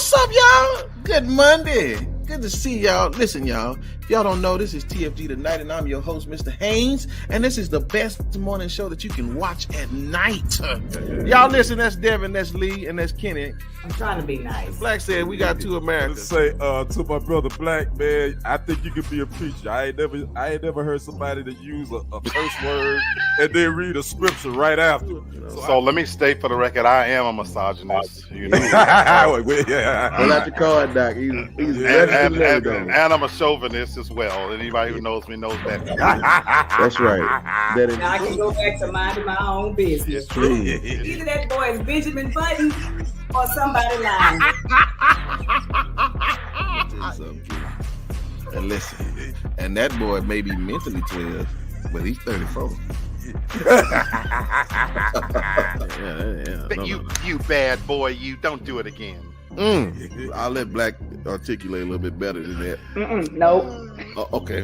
What's up, y'all? Good Monday. Good to see y'all. Listen, y'all. If y'all don't know, this is TFG Tonight, and I'm your host, Mr. Haynes. And this is the best morning show that you can watch at night. Y'all listen, that's Devin, that's Lee, and that's Kenny. I'm trying to be nice. Black said we got two Americans. Say to my brother Black, man, I think you could be a preacher. I ain't never heard somebody that use a curse word and then read a scripture right after. So let me state for the record, I am a misogynist. You know, Pull out your card, Doc. He's and I'm a chauvinist as well. Anybody who knows me knows that. That's right. Now I can go back to minding my own business. Either that boy is Benjamin Button or somebody lying. And listen, and that boy may be mentally 12, but he's 34. You bad boy, you don't do it again. I'll let Black articulate a little bit better than that. Nope. Okay.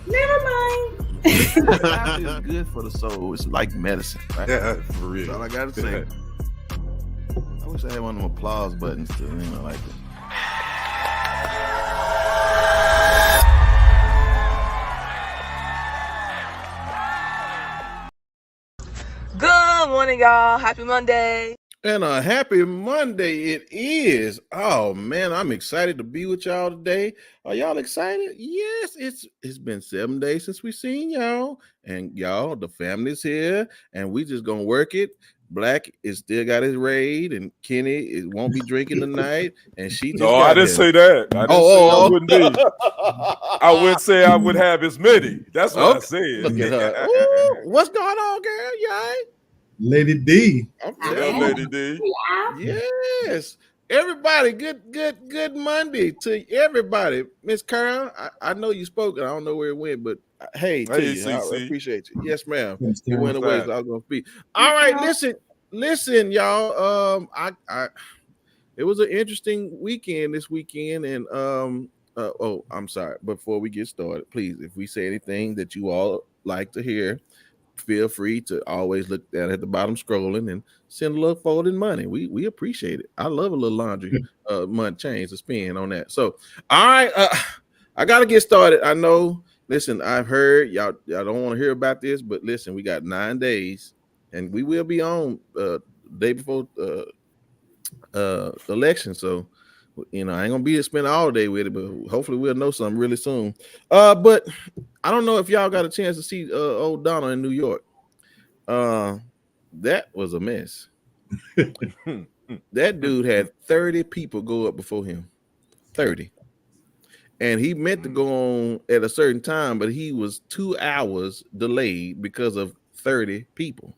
Never mind. It's good for the soul. It's like medicine, right? Yeah, for real. That's all I gotta say. I wish I had one of them applause buttons to, like that. Good morning, y'all. Happy Monday. And a happy Monday it is. Oh man, I'm excited to be with y'all today. Are y'all excited? Yes, it's been 7 days since we seen y'all. And y'all, the family's here, and we just gonna work it. Black is still got his raid, and Kenny won't be drinking tonight. And she just I didn't say that. I didn't say I wouldn't be. I wouldn't say I would have as many. That's what I said. Look at her. Ooh, what's going on, girl? You all right? Lady D. Yeah, Lady D. Yes. Everybody, good Monday to everybody. Miss Carol, I know you spoke, and I don't know where it went, but hey, to you. I appreciate you. Yes, ma'am. You went away, so I was gonna speak. All right, listen, y'all. It was an interesting weekend this weekend, and I'm sorry. Before we get started, please, if we say anything that you all like to hear, feel free to always look down at the bottom scrolling and send a little folded money. We appreciate it. I love a little laundry money change to spend on that. So, all right, I got to get started. I know. Listen, I've heard y'all don't want to hear about this, but listen, we got 9 days, and we will be on day before the election. So, I ain't gonna be to spend all day with it, but hopefully we'll know something really soon. But I don't know if y'all got a chance to see old Donald in New York. That was a mess. That dude had 30 people go up before him. 30. And he meant to go on at a certain time, but he was 2 hours delayed because of 30 people.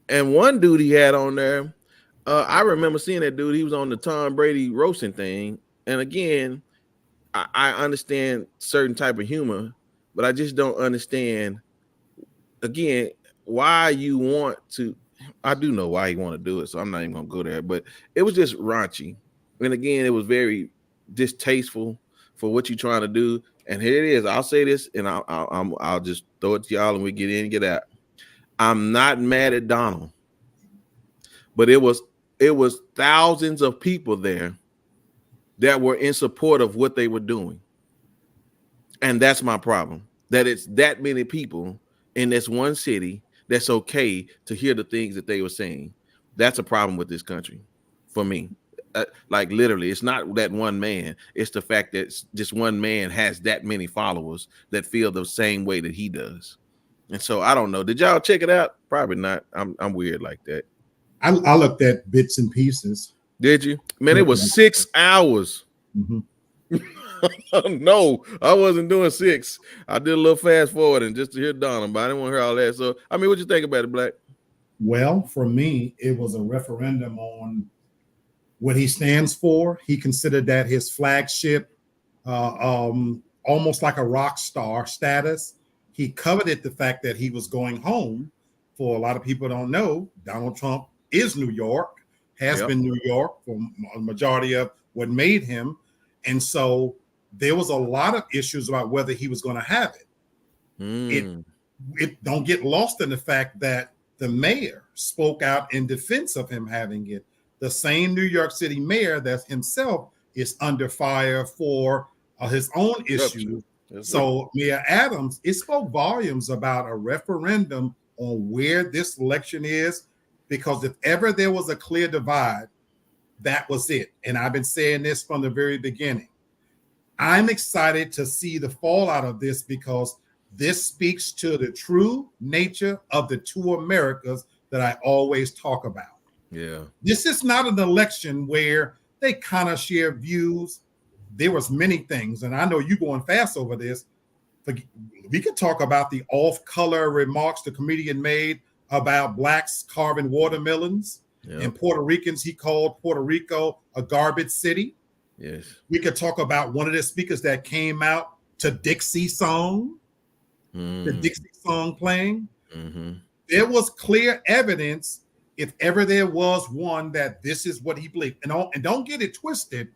And one dude he had on there, I remember seeing that dude. He was on the Tom Brady roasting thing. And again, I understand certain type of humor, but I just don't understand, again, why you want to. I do know why he want to do it, so I'm not even going to go there. But it was just raunchy. And again, it was very distasteful for what you're trying to do. And here it is. I'll say this, and I'll just throw it to y'all, and we get in and get out. I'm not mad at Donald, but it was thousands of people there that were in support of what they were doing. And that's my problem, that it's that many people in this one city that's okay to hear the things that they were saying. That's a problem with this country for me. Like literally, it's not that one man. It's the fact that just one man has that many followers that feel the same way that he does. And so I don't know. Did y'all check it out? Probably not. I'm weird like that. I looked at bits and pieces. Did you? Man, it was 6 hours. Mm-hmm. No, I wasn't doing 6. I did a little fast forward and just to hear Donald, but I didn't want to hear all that. So, I mean, what you think about it, Black? Well, for me, it was a referendum on what he stands for. He considered that his flagship, almost like a rock star status. He coveted the fact that he was going home. For a lot of people don't know, Donald Trump is New York, has been New York for a majority of what made him. And so there was a lot of issues about whether he was going to have it. It don't get lost in the fact that the mayor spoke out in defense of him having it. the same New York City mayor that himself is under fire for his own issue. So Mayor Adams, it spoke volumes about a referendum on where this election is, because if ever there was a clear divide, that was it. And I've been saying this from the very beginning. I'm excited to see the fallout of this, because this speaks to the true nature of the two Americas that I always talk about. Yeah. This is not an election where they kind of share views. There was many things, and I know you're going fast over this. We could talk about the off-color remarks the comedian made about blacks carving watermelons and Puerto Ricans. He called Puerto Rico a garbage city. Yes. We could talk about one of the speakers that came out to Dixie song, the Dixie song playing. There was clear evidence, if ever there was one, that this is what he believed. And don't get it twisted,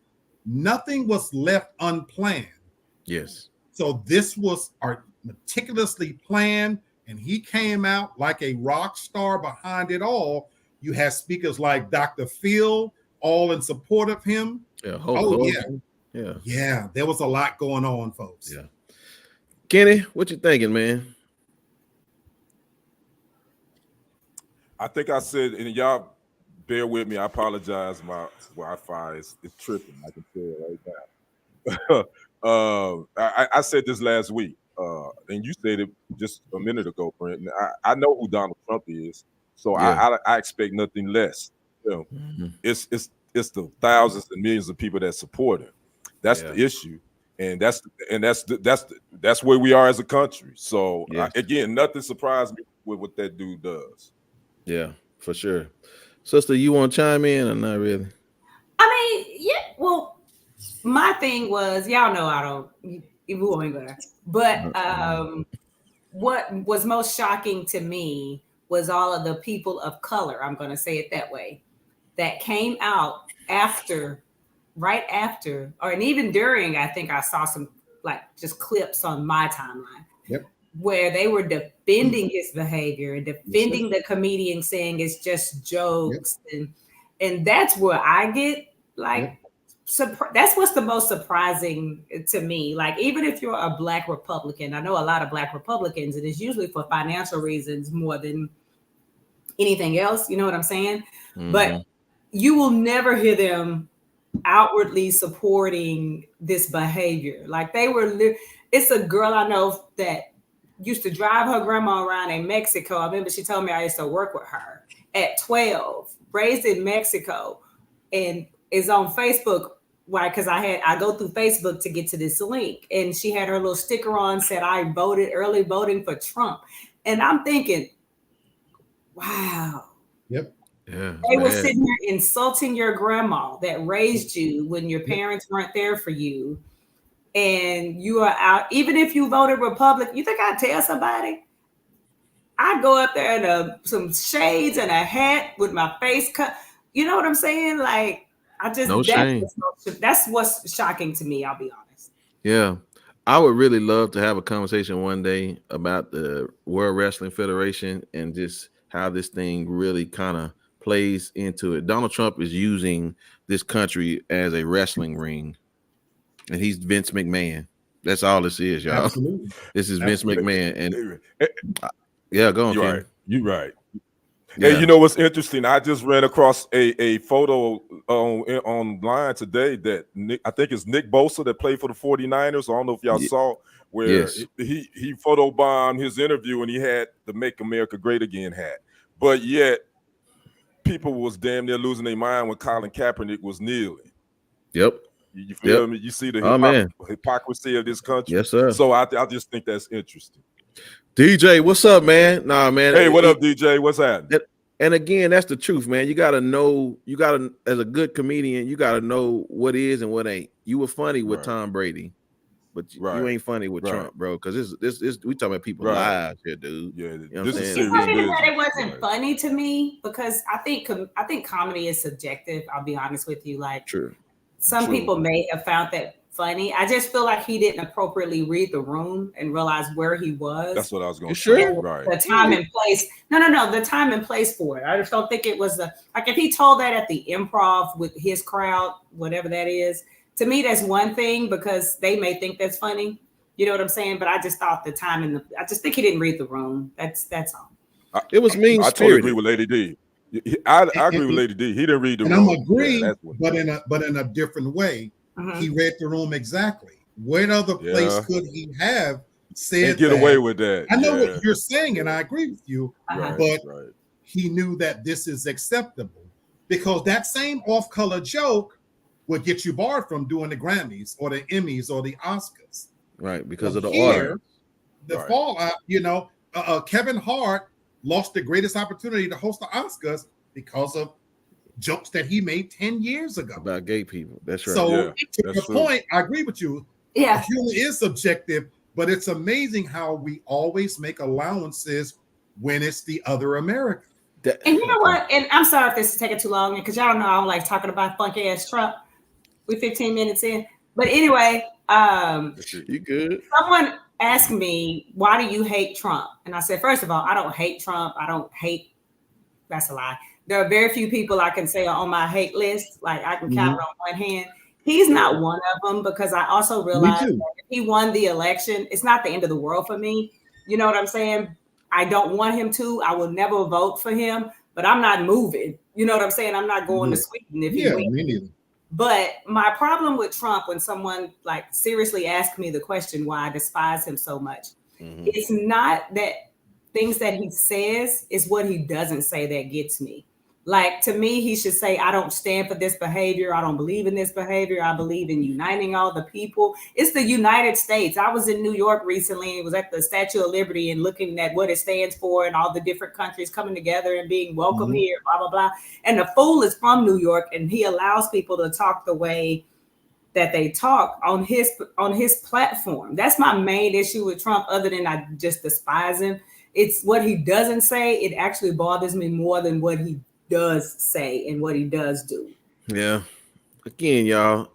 nothing was left unplanned. Yes. So this was meticulously planned, and he came out like a rock star behind it all. You had speakers like Dr. Phil, all in support of him. Yeah. Yeah, there was a lot going on, folks. Yeah. Kenny, what you thinking, man? I think I said, and y'all bear with me. I apologize. My Wi-Fi is tripping. I can tell right now. I said this last week, and you said it just a minute ago, Brent. I know who Donald Trump is, so I expect nothing less. You know, it's the thousands and millions of people that support him. That's the issue, and that's where we are as a country. So again, nothing surprised me with what that dude does. Yeah, for sure. Sister, you want to chime in or not really? I mean, yeah. Well, my thing was, y'all know I don't. We won't go there. But what was most shocking to me was all of the people of color. I'm going to say it that way, that came out right after, and even during. I think I saw some just clips on my timeline. Where they were defending his behavior and defending the comedian, saying it's just jokes, and that's where I get that's what's the most surprising to me. Like, even if you're a Black Republican, I know a lot of Black Republicans, and it's usually for financial reasons more than anything else. You know what I'm saying? But you will never hear them outwardly supporting this behavior. Like, they were. It's a girl I know that used to drive her grandma around in Mexico. I remember she told me I used to work with her at 12, raised in Mexico, and is on Facebook. Why? Because I go through Facebook to get to this link, and she had her little sticker on, said I voted early voting for Trump. And I'm thinking, wow. Yeah. They were sitting here insulting your grandma that raised you when your parents weren't there for you. And you are out, even if you voted Republican, you think I'd tell somebody? I'd go up there in some shades and a hat with my face cut. You know what I'm saying? Like, that's what's shocking to me, I'll be honest. Yeah. I would really love to have a conversation one day about the World Wrestling Federation and just how this thing really kind of plays into it. Donald Trump is using this country as a wrestling ring. And he's Vince McMahon. That's all this is, y'all. Absolutely. This is Vince McMahon. And go on. You're right. Yeah. Hey, you know what's interesting? I just ran across a photo online today that I think it's Nick Bosa that played for the 49ers. I don't know if y'all saw where he photobombed his interview and he had the Make America Great Again hat. But yet people was damn near losing their mind when Colin Kaepernick was kneeling. Yep. You feel me? You see the hypocrisy of this country. Yes, sir. So I just think that's interesting. DJ, what's up, man? Nah, man. Hey, what up, DJ? What's happening? And again, that's the truth, man. You gotta know. You gotta, as a good comedian, you gotta know what is and what ain't. You were funny with Tom Brady, but you ain't funny with Trump, bro. Because this we talking about people's lives here, dude. Yeah, you know this is serious business. It wasn't funny to me because I think comedy is subjective. I'll be honest with you. Like, true. Some people may have found that funny. I just feel like he didn't appropriately read the room and realize where he was. That's what I was going to You say. sure? Right. The time and place. No. The time and place for it. I just don't think it was like if he told that at the Improv with his crowd, whatever that is. To me, that's one thing because they may think that's funny. You know what I'm saying? But I just thought the time and I just think he didn't read the room. That's all. It was mean I spirited. totally agree with Lady D. I agree with Lady D. He didn't read the room. And I'm agreeing, Yeah, but in a different way. Mhm. He read the room exactly. What other place could he have said and get that? away with that? I know what you're saying, and I agree with you, Uh-huh. but Right. he knew that this is acceptable because that same off-color joke would get you barred from doing the Grammys or the Emmys or the Oscars. Right, because But of the here, order. the Right. fallout, Kevin Hart lost the greatest opportunity to host the Oscars because of jokes that he made 10 years ago. About gay people. That's right. So Yeah, to that's the true. point, I agree with you. Yeah. Humor is subjective, but it's amazing how we always make allowances when it's the other American. And you know what? And I'm sorry if this is taking too long because y'all know I don't like talking about funky ass Trump. We're 15 minutes in. But anyway, You good? someone asked me, why do you hate Trump? And I said, first of all, I don't hate Trump. I don't hate, that's a lie. There are very few people I can say are on my hate list. Like I can count it on one hand. He's not one of them because I also realized that if he won the election, it's not the end of the world for me. You know what I'm saying? I don't want him to. I will never vote for him, but I'm not moving. You know what I'm saying? I'm not going to Sweden if he wins. Me neither. But my problem with Trump, when someone like seriously asked me the question why I despise him so much, it's not that things that he says, is what he doesn't say that gets me. Like to me, he should say, I don't stand for this behavior. I don't believe in this behavior. I believe in uniting all the people. It's the United States. I was in New York recently. It was at the Statue of Liberty and looking at what it stands for and all the different countries coming together and being welcome here, blah, blah, blah. And the fool is from New York and he allows people to talk the way that they talk on his platform. That's my main issue with Trump, other than I just despise him. It's what he doesn't say. It actually bothers me more than what he does say and what he does do. Yeah. Again, y'all,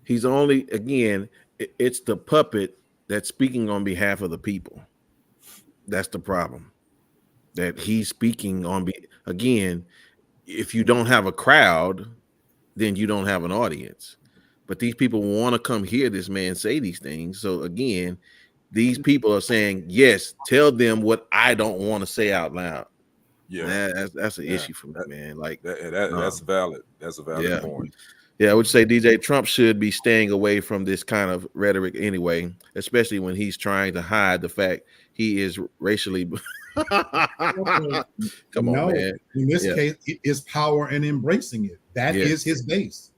he's only, again, it's the puppet that's speaking on behalf of the people. That's the problem. That he's speaking on, again, if you don't have a crowd, then you don't have an audience. But these people want to come hear this man say these things. So again, these people are saying, yes, tell them what I don't want to say out loud. Yeah, that's an issue for me, man. Like that's valid. That's a valid point. Yeah, I would say DJ Trump should be staying away from this kind of rhetoric anyway, especially when he's trying to hide the fact he is racially. Come on, man. In this case, it is power and embracing it. That is his base.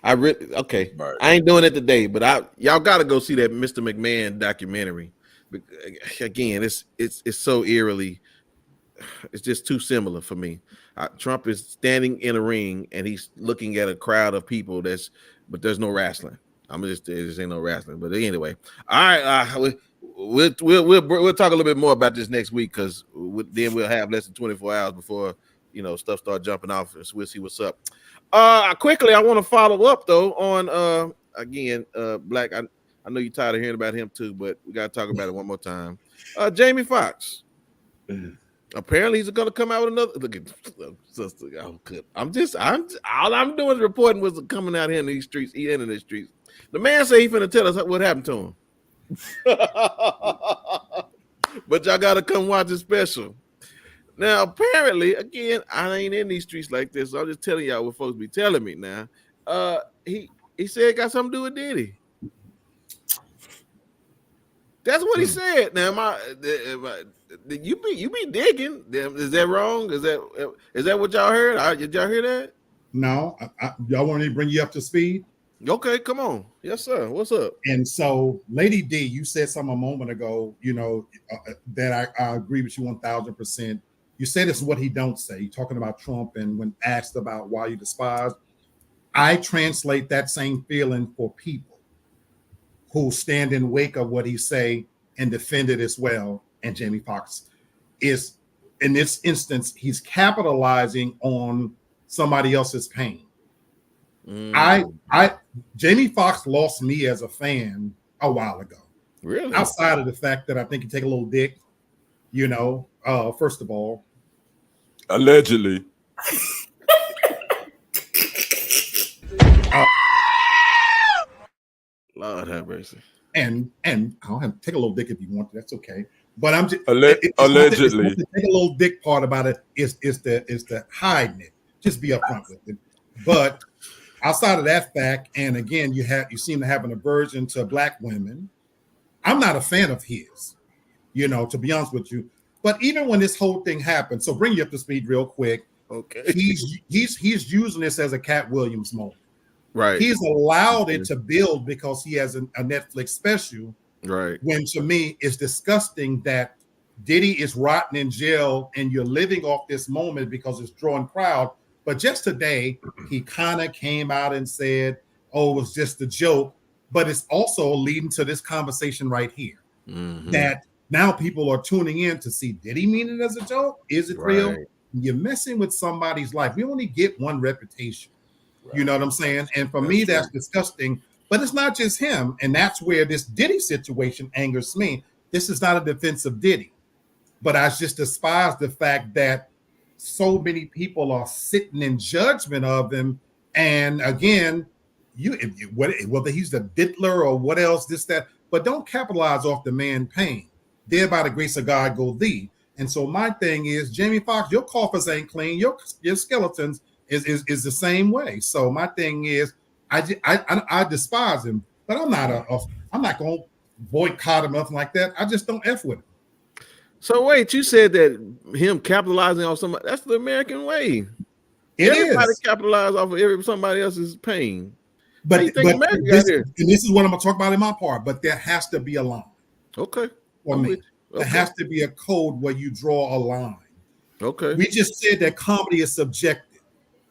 Okay. Right. I ain't doing it today, but y'all got to go see that Mr. McMahon documentary. Again, it's so eerily. It's just too similar for me. Trump is standing in a ring and he's looking at a crowd of people. But there's no wrestling. There just ain't no wrestling. But anyway, all right. We'll talk a little bit more about this next week because then we'll have less than 24 hours before stuff start jumping off, and so we'll see what's up. Quickly, I want to follow up though on again, Black. I know you're tired of hearing about him too, but we got to talk about it one more time. Jamie Foxx. Apparently he's going to come out with another. Look at sister. Oh, good. All I'm doing is reporting what's coming out here in these streets. He in the streets. The man said he finna tell us what happened to him. But y'all got to come watch the special. Now, apparently, again, I ain't in these streets like this. So I'm just telling y'all what folks be telling me now. He said it got something to do with Diddy. That's what he said. Now, you be digging. Is that wrong? Is that what y'all heard? Did y'all hear that? No, y'all want me to bring you up to speed? Okay, come on. Yes, sir. What's up? And so, Lady D, you said something a moment ago, that I agree with you 1,000%. You said it's what he don't say. You're talking about Trump, and when asked about why you despise, I translate that same feeling for people who stand in wake of what he say and defend it as well. And Jamie Foxx is, in this instance, he's capitalizing on somebody else's pain. Jamie Foxx lost me as a fan a while ago. Really? Outside of the fact that I think he take a little dick, first of all. Allegedly. Lord have mercy. And I'll have take a little dick if you want to. That's okay. But I'm just allegedly. The take a little dick part about it is the hiding it. Just be upfront with it. But outside of that fact, and again, you seem to have an aversion to black women. I'm not a fan of his, to be honest with you. But even when this whole thing happened, so bring you up to speed real quick. Okay. He's using this as a Cat Williams moment. Right. He's allowed it to build because he has a Netflix special. Right. When to me it's disgusting that Diddy is rotting in jail and you're living off this moment because it's drawing crowd. But just today, he kind of came out and said, "Oh, it was just a joke." But it's also leading to this conversation right here that now people are tuning in to see, did he mean it as a joke? Is it real? You're messing with somebody's life. We only get one reputation. Right. You know what I'm saying? And for me, that's disgusting. But it's not just him. And that's where this Diddy situation angers me. This is not a defense of Diddy. But I just despise the fact that so many people are sitting in judgment of him. And again, whether he's the diddler or what else, this, that, but don't capitalize off the man pain. There by the grace of God go thee. And so my thing is, Jamie Foxx, your coffers ain't clean. Your skeletons is the same way. So my thing is, I despise him, but I'm not going to boycott him, nothing like that. I just don't F with him. So wait, you said that him capitalizing on somebody, that's the American way. Everybody capitalize off of somebody else's pain. But this is what I'm going to talk about in my part, but there has to be a line. Okay. For me. There has to be a code where you draw a line. Okay. We just said that comedy is subjective.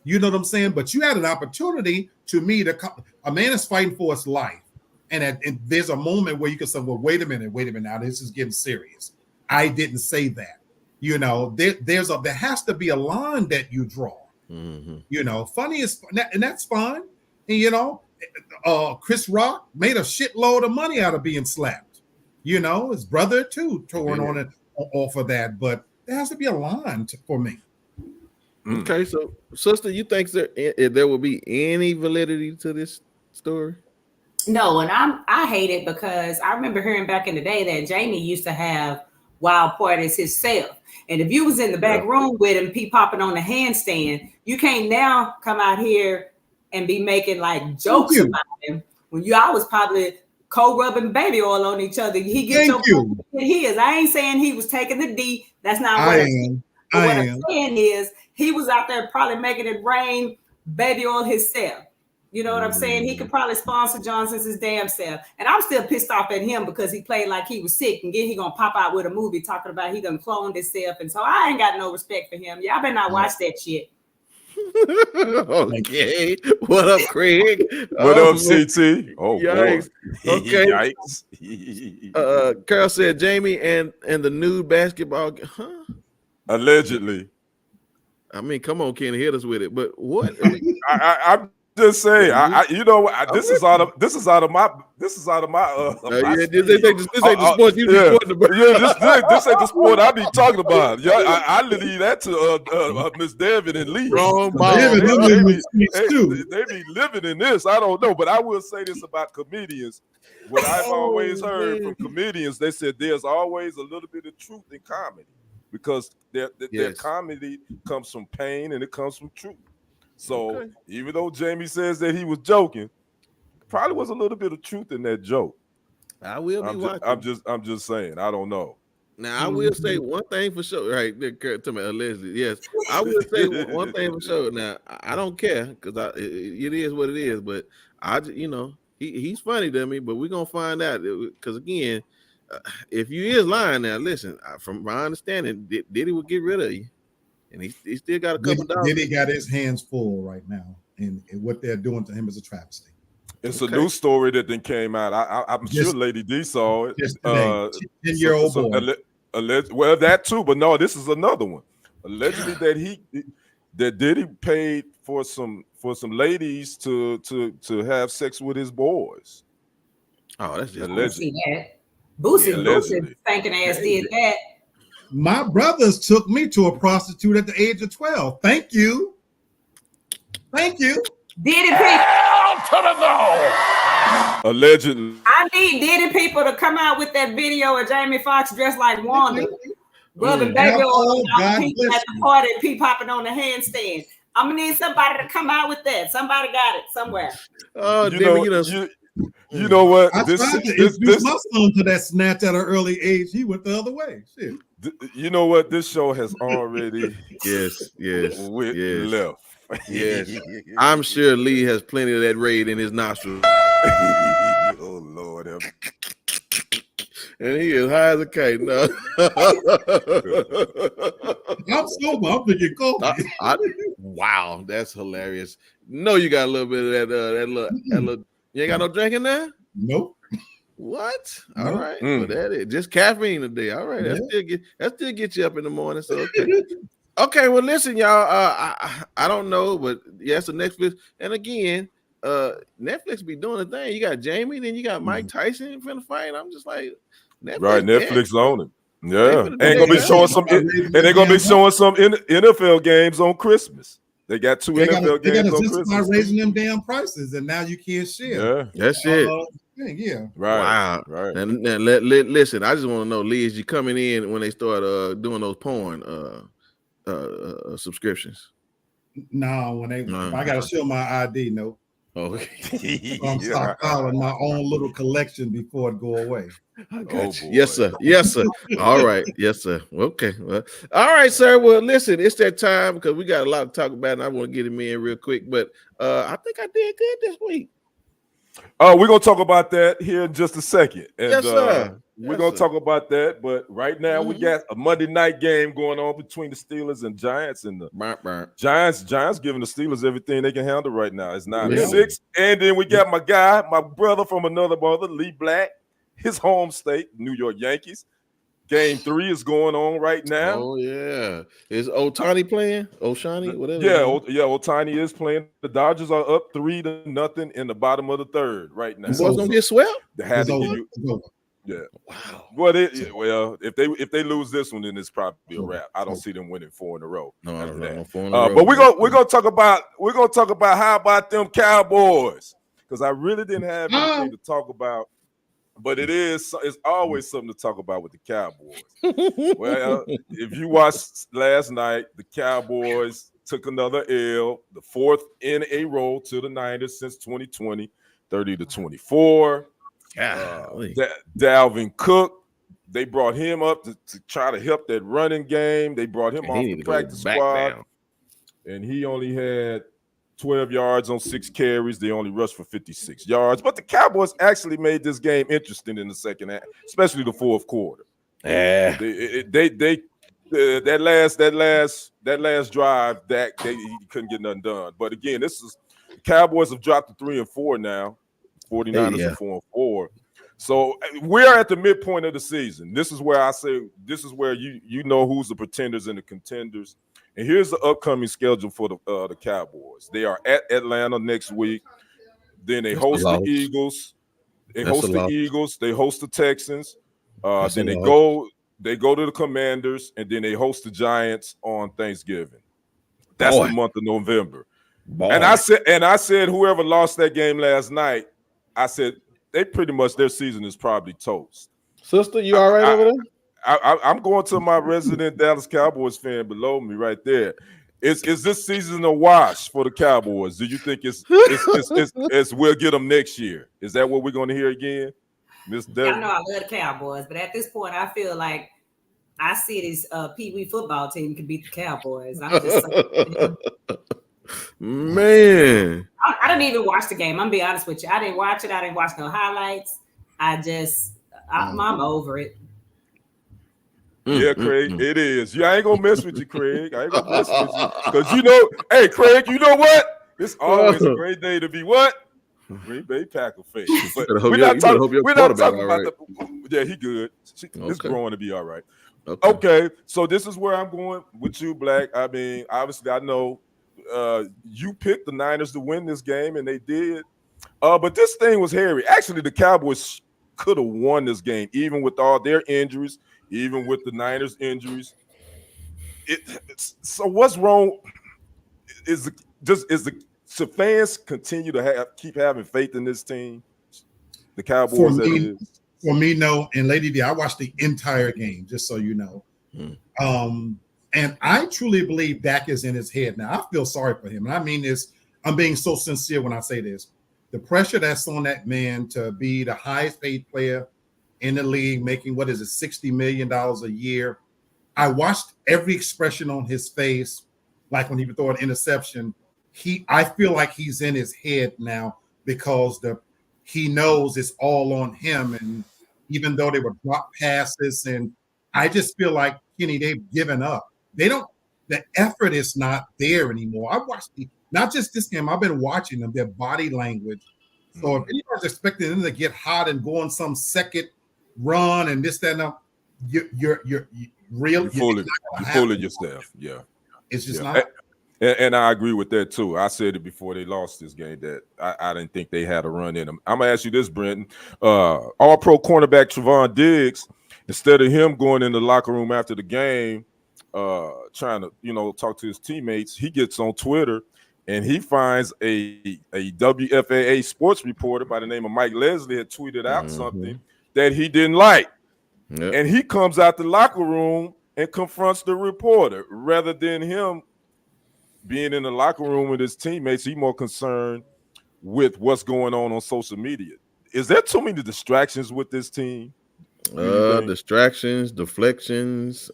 You know what I'm saying? But you had an opportunity to me a man is fighting for his life. And there's a moment where you can say, well, wait a minute now. This is getting serious. I didn't say that. There has to be a line that you draw. Funny is, and that's fine. And, Chris Rock made a shitload of money out of being slapped. His brother too torn on it off of that. But there has to be a line for me. Okay, so sister, you think there will be any validity to this story? No, and I hate it because I remember hearing back in the day that Jamie used to have wild parties himself. And if you was in the back room with him, popping on the handstand, you can't now come out here and be making like jokes about him when I was probably co-rubbing baby oil on each other. He gets his. I ain't saying he was taking the D. That's not what I'm saying. What I'm saying is he was out there probably making it rain baby oil himself. You know what I'm saying? He could probably sponsor Johnson's his damn self. And I'm still pissed off at him because he played like he was sick and then he gonna pop out with a movie talking about he done cloned himself. And so I ain't got no respect for him. Y'all better not watch that shit. Okay. What up, Craig? What up, CT? Oh, yikes. Boy. Okay. Yikes. Carol said Jamie and the nude basketball. Allegedly. I mean, come on, Ken, hit us with it. But what? I'm just saying. This is out of my. This ain't the sport you be talking about. This ain't the sport I be talking about. Yeah, I leave that to Miss David and Lee. They be living in this. I don't know, but I will say this about comedians. What I've always heard from comedians, they said there's always a little bit of truth in comedy because their comedy comes from pain and it comes from truth. So even though Jamie says that he was joking, probably was a little bit of truth in that joke. I will be watching. I'm just saying. I don't know. Now I will say one thing for sure. Right, to me, allegedly, yes. I will say one thing for sure. Now I don't care because it is what it is. But he's funny to me. But we're gonna find out because again, if you is lying now, listen. From my understanding, Diddy will get rid of you. And he still got a couple dollars. Diddy got his hands full right now, and what they're doing to him is a travesty. It's a new story that then came out. I'm sure Lady D saw it. 10-year-old boy. Well, that too, but no, this is another one. Allegedly that that Diddy paid for some ladies to have sex with his boys. Oh, that's just allegedly. Boosie stinking ass did that. My brothers took me to a prostitute at the age of 12. Thank you. Diddy people. To the no. Allegedly. I need Diddy people to come out with that video of Jamie Foxx dressed like Wanda, rubbing baby oil on people at the party, and people hopping on the handstand. I'm gonna need somebody to come out with that. Somebody got it somewhere. Oh, you know what? I tried to introduce my son to that snatch at an early age. He went the other way. Shit. You know what? This show has already yes. left. Yes. I'm sure Lee has plenty of that raid in his nostrils. Oh Lord. And he is high as a kite. No. I'm sober. I'm thinking coffee. Wow, that's hilarious. No, you got a little bit of that little. You ain't got no drink in there? Nope. What? All right. Well, that is just caffeine today. All right. That still get you up in the morning. So okay. Okay, well, listen, y'all. I don't know, but yes, the Netflix. And again, Netflix be doing the thing. You got Jamie, then you got Mike Tyson finna fight. I'm just like, Netflix on it. Yeah, and they're gonna be showing some NFL games on Christmas. They got two NFL games on Christmas. By raising them damn prices, and now you can't share. Yeah, that's it. Yeah. Right. Wow. Right. And listen, I just want to know, Lee, is you coming in when they start doing those porn subscriptions? No, when I gotta show my ID. No. Okay. I'm stockpiling my own little collection before it go away. Yes, sir. Yes, sir. All right. Yes, sir. Okay. Well, all right, sir. Well, listen, it's that time because we got a lot to talk about, and I want to get him in real quick. But I think I did good this week. We're gonna talk about that here in just a second. And, yes, sir. We're gonna talk about that, but right now we got a Monday night game going on between the Steelers and Giants, and the Giants giving the Steelers everything they can handle right now. It's 9-6, and then we got my brother from another mother, Lee Black, his home state, New York Yankees. Game 3 is going on right now. Oh yeah, is Ohtani playing? Oshani, whatever. Yeah, Ohtani is playing. The Dodgers are up 3-0 in the bottom of the third right now. Boys gonna get swept. They had to give you. Yeah. Wow. Well, if they lose this one, then it's probably a wrap. I don't see them winning 4 in a row. No, after that. 4 in a row. But we're gonna talk about how about them Cowboys, because I really didn't have anything to talk about. But it's always something to talk about with the Cowboys. Well, if you watched last night, the Cowboys took another L, the 4th in a row to the Niners since 2020, 30-24. Dalvin Cook, they brought him up to try to help that running game. They brought him off the practice squad, and he only had 12 yards on 6 carries. They only rushed for 56 yards. But the Cowboys actually made this game interesting in the second half, especially the fourth quarter. Yeah, that last drive, they couldn't get nothing done. But again, Cowboys have dropped to 3-4 now. 49ers are 4-4. So we're at the midpoint of the season. This is where I say you know who's the pretenders and the contenders. And here's the upcoming schedule for the Cowboys. They are at Atlanta next week. Then they host the Eagles. They host the Texans. Then they go to the Commanders, and then they host the Giants on Thanksgiving. That's the month of November. And I said whoever lost that game last night, I said they pretty much their season is probably toast. Sister, you all right over there? I'm going to my resident Dallas Cowboys fan below me right there. Is this season a wash for the Cowboys? Do you think it's we'll get them next year? Is that what we're going to hear again, Miss Devin? I know I love the Cowboys, but at this point, I feel like I see this Pee Wee football team can beat the Cowboys. I'm just saying. Man, I didn't even watch the game. I'm gonna be honest with you. I didn't watch it. I didn't watch no highlights. I'm over it. Yeah, Craig, it is. I ain't gonna mess with you, Craig. I ain't gonna mess with you because hey, Craig, you know what? It's always a great day to be what? Green Bay Packer fan. But we're not talking about the. Yeah, he good. It's growing to be all right. Okay, so this is where I'm going with you, Black. I mean, obviously, I know you picked the Niners to win this game, and they did. But this thing was hairy. Actually, the Cowboys could have won this game, even with all their injuries, even with the Niners' injuries. So what's wrong? Should fans continue to keep having faith in this team? The Cowboys, For me, no. And Lady D, I watched the entire game, just so you know. And I truly believe Dak is in his head now. I feel sorry for him. And I mean this, I'm being so sincere when I say this. The pressure that's on that man to be the highest paid player in the league, making, what is it, $60 million a year. I watched every expression on his face, like when he would throw an interception. I feel like he's in his head now because he knows it's all on him. And even though they were drop passes, and I just feel like, Kenny, they've given up. The effort is not there anymore. I watched not just this game, I've been watching them, their body language. So if anybody's expecting them to get hot and go on some second run and this, that, and you're fooling yourself. Yeah. It's just not. And I agree with that too. I said it before they lost this game that I didn't think they had a run in them. I'm gonna ask you this, Brenton. All-pro cornerback Trevon Diggs, instead of him going in the locker room after the game, trying to talk to his teammates, he gets on Twitter and he finds a WFAA sports reporter by the name of Mike Leslie had tweeted out something that he didn't like. Yep. And he comes out the locker room and confronts the reporter rather than him being in the locker room with his teammates. He's more concerned with what's going on social media. Is there too many distractions with this team? Distractions, deflections,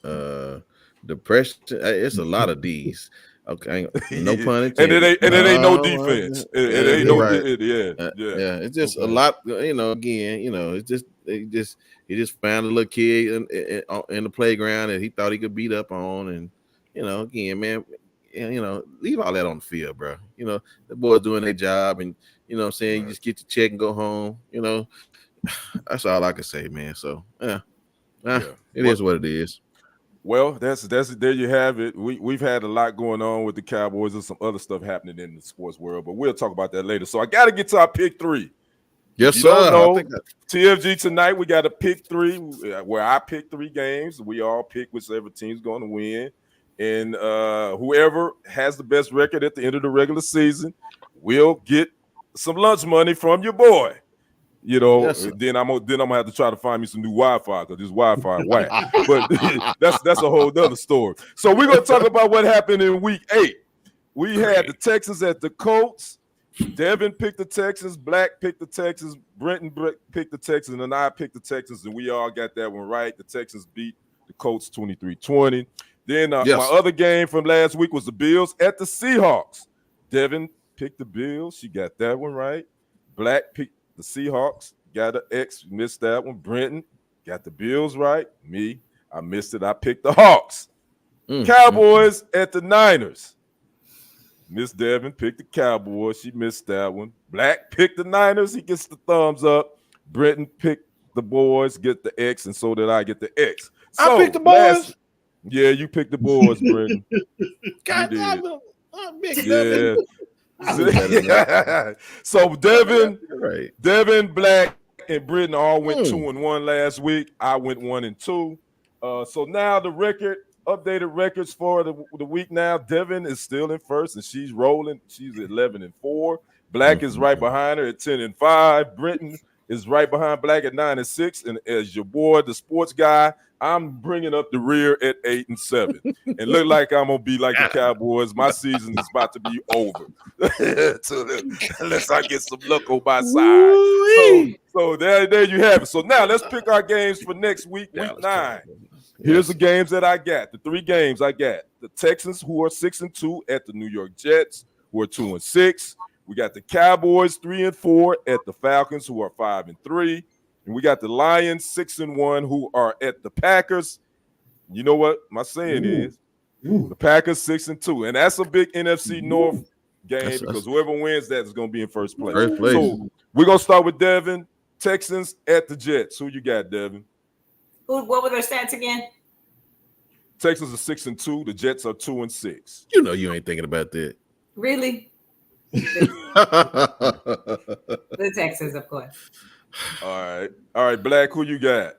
depression. It's a lot of D's. Okay, no pun intended. And it ain't no defense. It ain't no. Right. Yeah. It's just a lot. Again, he just found a little kid in the playground that he thought he could beat up on, and again, man, leave all that on the field, bro. The boys doing their job, and what I'm saying, you just get your check and go home. That's all I can say, man. So it is what it is. Well, that's there you have it. We've had a lot going on with the Cowboys and some other stuff happening in the sports world, but we'll talk about that later. So I got to get to our pick three. Yes, sir. TFG tonight, we got a pick three where I pick three games. We all pick whichever team's going to win. And whoever has the best record at the end of the regular season will get some lunch money from your boy. Yes, then I'm gonna have to try to find me some new Wi-Fi because this Wi-Fi whack. But that's a whole nother story. So we're gonna talk about what happened in week 8. We had the Texans at the Colts. Devin picked the Texans, Black picked the Texans, Brenton picked the Texans, and I picked the Texans, and we all got that one right. The Texans beat the Colts 23-20. Then my other game from last week was the Bills at the Seahawks. Devin picked the Bills. She got that one right. Black picked the Seahawks. Got an X. Missed that one. Brenton got the Bills right. Me, I missed it. I picked the Hawks. Cowboys at the Niners. Miss Devin picked the Cowboys. She missed that one. Black picked the Niners. He gets the thumbs up. Brenton picked the boys, get the X, and so did I get the X. So, I picked the boys. Yeah, you picked the boys, Brenton. God damn it. I'm big Devin. So Devin, Black, and Brenton all went 2-1 last week. I went 1-2. So now the updated records for the week now. Devin is still in first, and she's rolling. She's at 11-4. Black is right behind her at 10-5. Brenton is right behind Black at 9-6. And as your boy, the sports guy, I'm bringing up the rear at 8-7. And look like I'm going to be like the Cowboys. My season is about to be over. Unless I get some luck on my side. So there you have it. So now let's pick our games for next week, week 9. Here's the games that I got. The 3 games I got. The Texans, who are 6-2 at the New York Jets, who are 2-6. We got the Cowboys 3-4 at the Falcons, who are 5-3. And we got the Lions 6-1, who are at the Packers. You know what my saying is? The Packers 6-2. And that's a big NFC North game because whoever wins that is going to be in first place. So we're going to start with Devin. Texans at the Jets. Who you got, Devin? What were their stats again? Texans are 6-2. The Jets are 2-6. You know you ain't thinking about that. Really? The Texans, of course. All right, Black, who you got?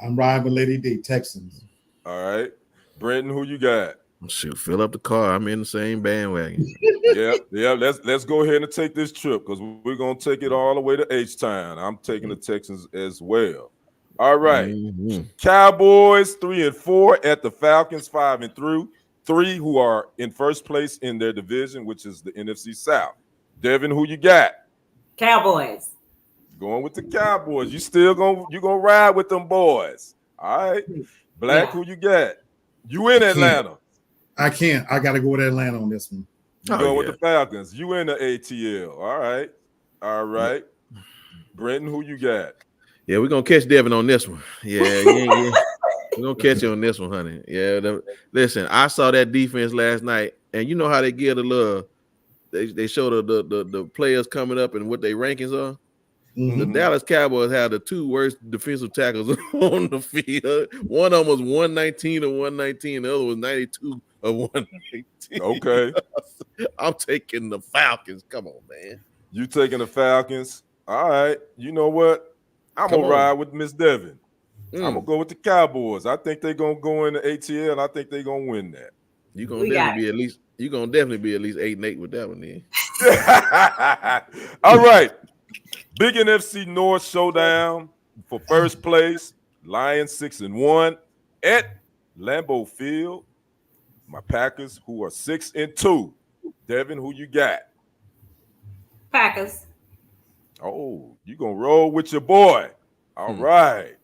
I'm riding with Lady D, Texans. All right, Brenton, who you got? Shoot, fill up the car. I'm in the same bandwagon. Yeah. Let's go ahead and take this trip because we're gonna take it all the way to H-Town. I'm taking the Texans as well. All right, Cowboys 3-4 at the Falcons 5-3, who are in first place in their division, which is the NFC South. Devin, who you got? Cowboys. Going with the Cowboys. You gonna ride with them boys. All right. Black, who you got? You in Atlanta. I can't. I gotta go with Atlanta on this one. You going with the Falcons. You in the ATL. All right. Brenton, who you got? Yeah, we're gonna catch Devin on this one. Yeah. We're gonna catch you on this one, honey. Yeah. Listen, I saw that defense last night, and you know how they give the little they show the players coming up and what their rankings are. The Dallas Cowboys had the 2 worst defensive tackles on the field. One of them was 119 of 119. The other was 92 of 119. Okay. I'm taking the Falcons. Come on, man. You taking the Falcons? All right. You know what? I'm going to ride with Miss Devin. I'm going to go with the Cowboys. I think they're going to go in the ATL, and I think they're going to win that. You're going to definitely be at least 8-8 with that one then. All right. Big NFC North showdown for first place. Lions 6-1 at Lambeau Field. My Packers, who are 6-2. Devin, who you got? Packers. Oh, you gonna roll with your boy. All right.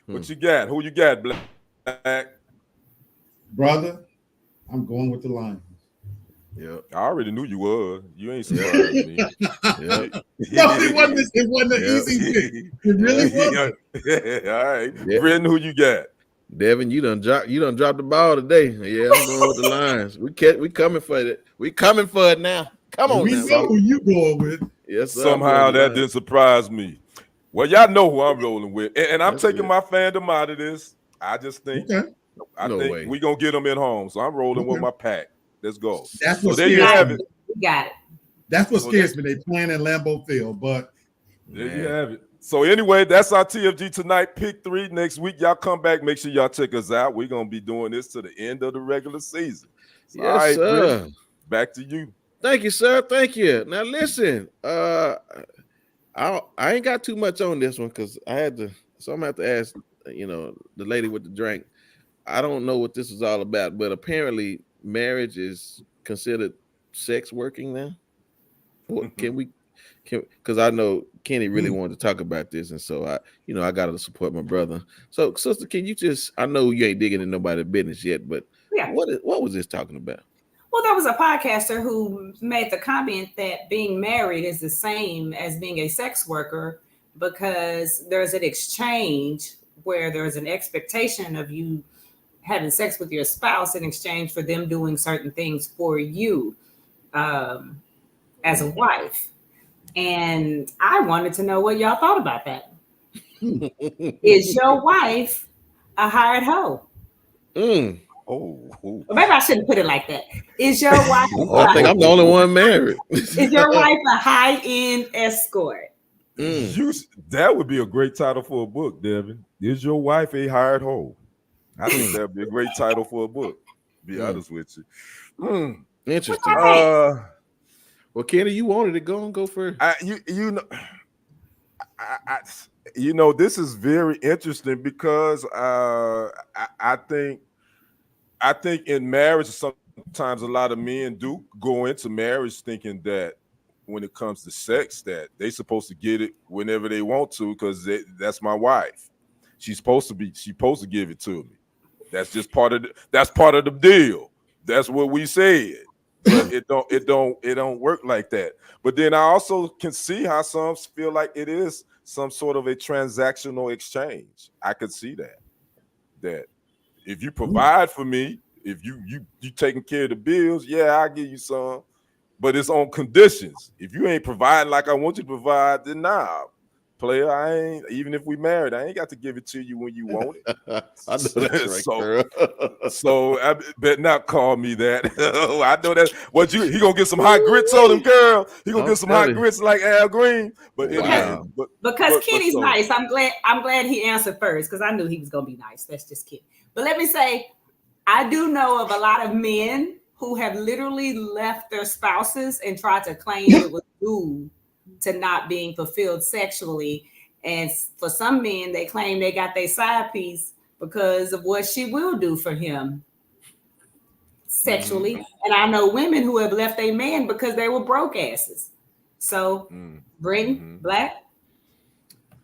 What you got? Who you got, Black? Brother, I'm going with the Lions. Yeah, I already knew you were. You ain't surprised me. No, it wasn't an easy pick. It really wasn't. All right. Brenton, who you got? Devin, you done dropped the ball today. Yeah, I'm going with the Lions. We coming for it. We coming for it now. Come on, we know who you going with. Yes, sir. Somehow that didn't surprise me. Well, y'all know who I'm rolling with, and I'm taking my fandom out of this. I just think I think we're gonna get them in home, so I'm rolling with my pack. Let's go. That's what there you have it. You got it. That's what scares me. They playing in Lambeau Field, but there you have it. So anyway, that's our TFG tonight. Pick 3 next week. Y'all come back. Make sure y'all check us out. We're gonna be doing this to the end of the regular season. So, yes, all right, sir. Chris, back to you. Thank you, sir. Thank you. Now listen, I ain't got too much on this one because I had to. So I'm gonna have to ask, the lady with the drink. I don't know what this is all about, but apparently marriage is considered sex working now. Because I know Kenny really wanted to talk about this, and so I got to support my brother. So, sister, can you I know you ain't digging in nobody's business yet, but what was this talking about? Well, there was a podcaster who made the comment that being married is the same as being a sex worker because there's an exchange where there's an expectation of you having sex with your spouse in exchange for them doing certain things for you as a wife. And I wanted to know what y'all thought about that. Is your wife a hired hoe? Oh, or maybe I shouldn't put it like that. Is your wife? I think I'm the only one married. Is your wife a high-end escort? That would be a great title for a book, Devin. Is your wife a hired hoe? I think that'd be a great title for a book. To be honest with you. Interesting. Well, Kenny, you wanted to go first. This is very interesting because I think in marriage, sometimes a lot of men do go into marriage thinking that when it comes to sex, that they're supposed to get it whenever they want to because that's my wife. She's supposed to give it to me. That's just part of the deal. That's what we said. But it don't work like that. But then I also can see how some feel like it is some sort of a transactional exchange. I could see that if you provide for me, if you taking care of the bills, yeah, I'll give you some. But it's on conditions. If you ain't providing like I want you to provide, then nah. player, I ain't, even if we married, I ain't got to give it to you when you want it. I know that's right, girl. So I better not call me that. I know that. He gonna get some hot grits on him, girl. He gonna get some hot grits like Al Green. But anyway, because Kenny's nice. I'm glad he answered first because I knew he was gonna be nice. That's just Kenny. But let me say, I do know of a lot of men who have literally left their spouses and tried to claim it was due to not being fulfilled sexually. And for some men, they claim they got their side piece because of what she will do for him sexually. And I know women who have left a man because they were broke asses. So bring Black,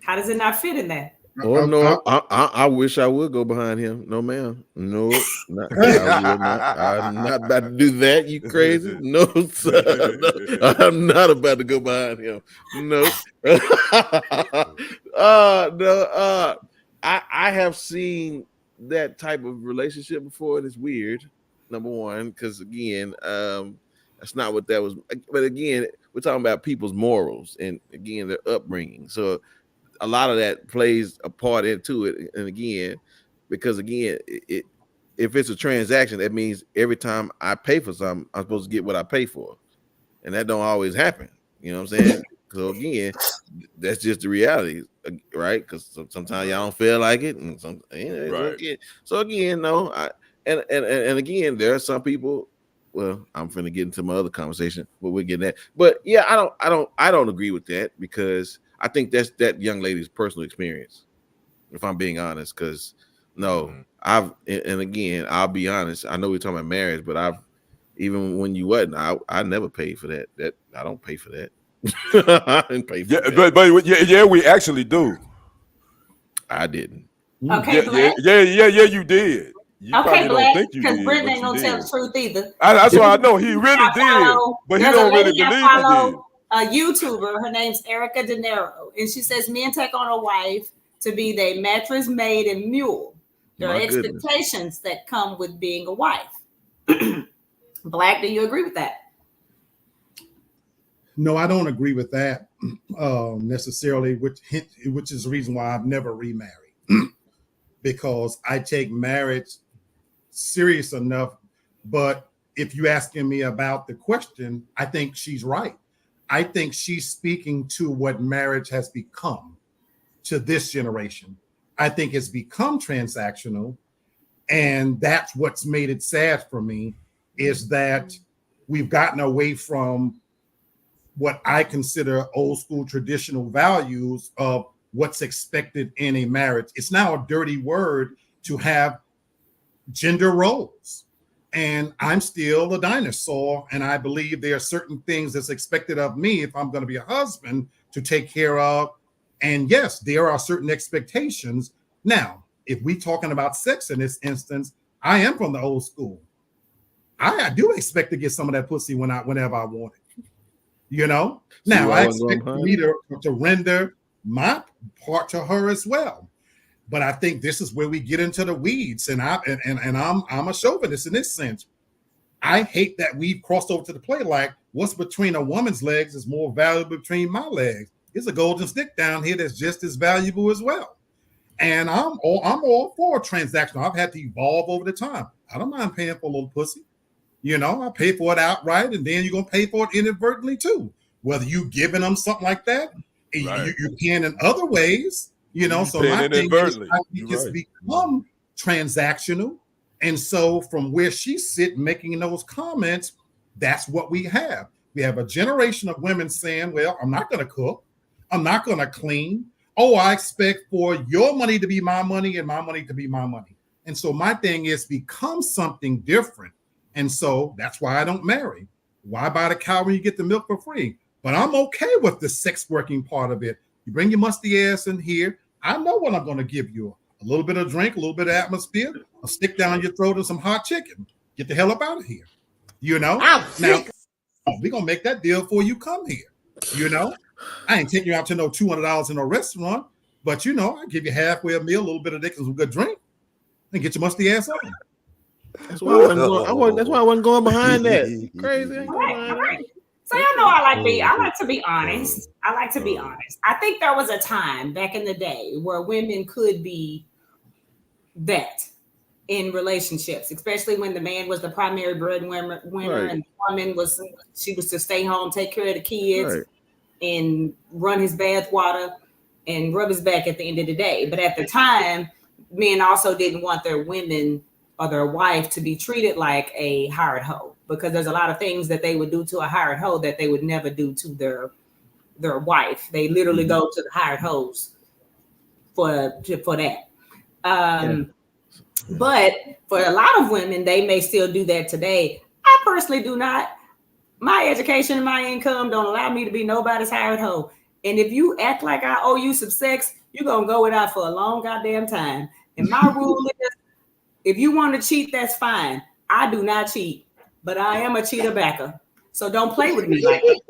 how does it not fit in that? Oh no, I wish I would go behind him. No, ma'am. No, I'm not about to do that. You crazy? No, sir. No, I'm not about to go behind him. No. I have seen that type of relationship before, and it's weird. Number one, because again, that's not what that was. But again, we're talking about people's morals and again their upbringing. So a lot of that plays a part into it. And again, because again, if it's a transaction, that means every time I pay for something, I'm supposed to get what I pay for. And that don't always happen. You know what I'm saying? So again, that's just the reality, right? Because sometimes y'all don't feel like it. And right. So again, no, and again, there are some people, well, I'm finna get into my other conversation, but we're getting that. But yeah, I don't agree with that because I think that's that young lady's personal experience, if I'm being honest, because and again, I'll be honest. I know we're talking about marriage, but even when you wasn't, I never paid for that. That I don't pay for that. I didn't pay for that. But we actually do. I didn't. Okay, you did. You okay, Black, because Brittany ain't gonna tell the truth either. That's why I know he really did, but he don't really believe he did. A YouTuber, her name's Erica De Niro, and she says men take on a wife to be their mattress, maid, and mule. There are expectations that come with being a wife. Black, do you agree with that? No, I don't agree with that necessarily, which is the reason why I've never remarried. Because I take marriage serious enough. But if you're asking me about the question, I think she's right. I think she's speaking to what marriage has become to this generation. I think it's become transactional. And that's what's made it sad for me, is that we've gotten away from what I consider old school traditional values of what's expected in a marriage. It's now a dirty word to have gender roles. And I'm still a dinosaur, and I believe there are certain things that's expected of me if I'm going to be a husband to take care of. And yes, there are certain expectations. Now, if we're talking about sex in this instance, I am from the old school. I do expect to get some of that pussy whenever I want it. You know? Now, I expect me to render my part to her as well. But I think this is where we get into the weeds, and I'm a chauvinist in this sense. I hate that we've crossed over to the play like what's between a woman's legs is more valuable between my legs. There's a golden stick down here that's just as valuable as well. And I'm all for transactional. I've had to evolve over the time. I don't mind paying for a little pussy. You know, I pay for it outright, and then you're gonna pay for it inadvertently too. Whether you giving them something like that, right. you can in other ways. You know, so my thing is, I think it's become transactional. And so from where she's sitting making those comments, that's what we have. We have a generation of women saying, well, I'm not going to cook. I'm not going to clean. Oh, I expect for your money to be my money and my money to be my money. And so my thing is become something different. And so that's why I don't marry. Why buy the cow when you get the milk for free? But I'm okay with the sex working part of it. You bring your musty ass in here. I know what I'm going to give you. A little bit of drink, a little bit of atmosphere, a stick down your throat and some hot chicken. Get the hell up out of here. You know? Now, we're going to make that deal before you come here. You know? I ain't taking you out to no $200 in a restaurant, but, you know, I give you halfway a meal, a little bit of dick and some good drink, and get your musty ass up. That's why I wasn't going behind that. Crazy. All right. So y'all know I like to be honest. I like to be honest. I think there was a time back in the day where women could be that in relationships, especially when the man was the primary breadwinner and the woman was to stay home, take care of the kids, and run his bath water and rub his back at the end of the day. But at the time, men also didn't want their women or their wife to be treated like a hired hoe, because there's a lot of things that they would do to a hired hoe that they would never do to their wife. They literally go to the hired hoes for that. But for a lot of women, they may still do that today. I personally do not. My education and my income don't allow me to be nobody's hired hoe. And if you act like I owe you some sex, you're going to go without for a long goddamn time. And my rule is, if you want to cheat, that's fine. I do not cheat, but I am a cheater backer. So don't play with me like that.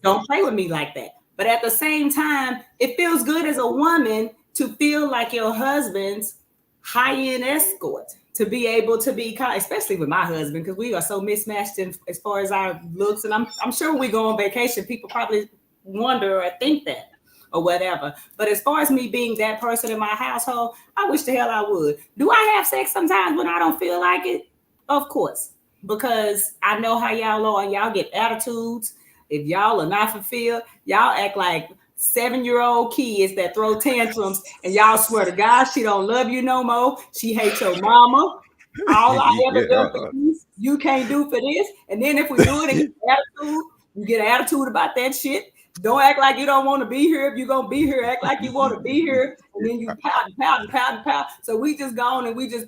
Don't play with me like that. But at the same time, it feels good as a woman to feel like your husband's high-end escort, to be able to be, especially with my husband, because we are so mismatched as far as our looks. And I'm sure when we go on vacation, people probably wonder or think that or whatever. But as far as me being that person in my household, I wish the hell I would. Do I have sex sometimes when I don't feel like it? Of course, because I know how y'all are. Y'all get attitudes. If y'all are not fulfilled, y'all act like 7-year-old kids that throw tantrums, and y'all swear to God she don't love you no more. She hates your mama. All I ever do for you can't do for this. And then if we do it and you get an attitude about that shit. Don't act like you don't want to be here. If you're going to be here, act like you want to be here. And then you pout. So we just go on and we just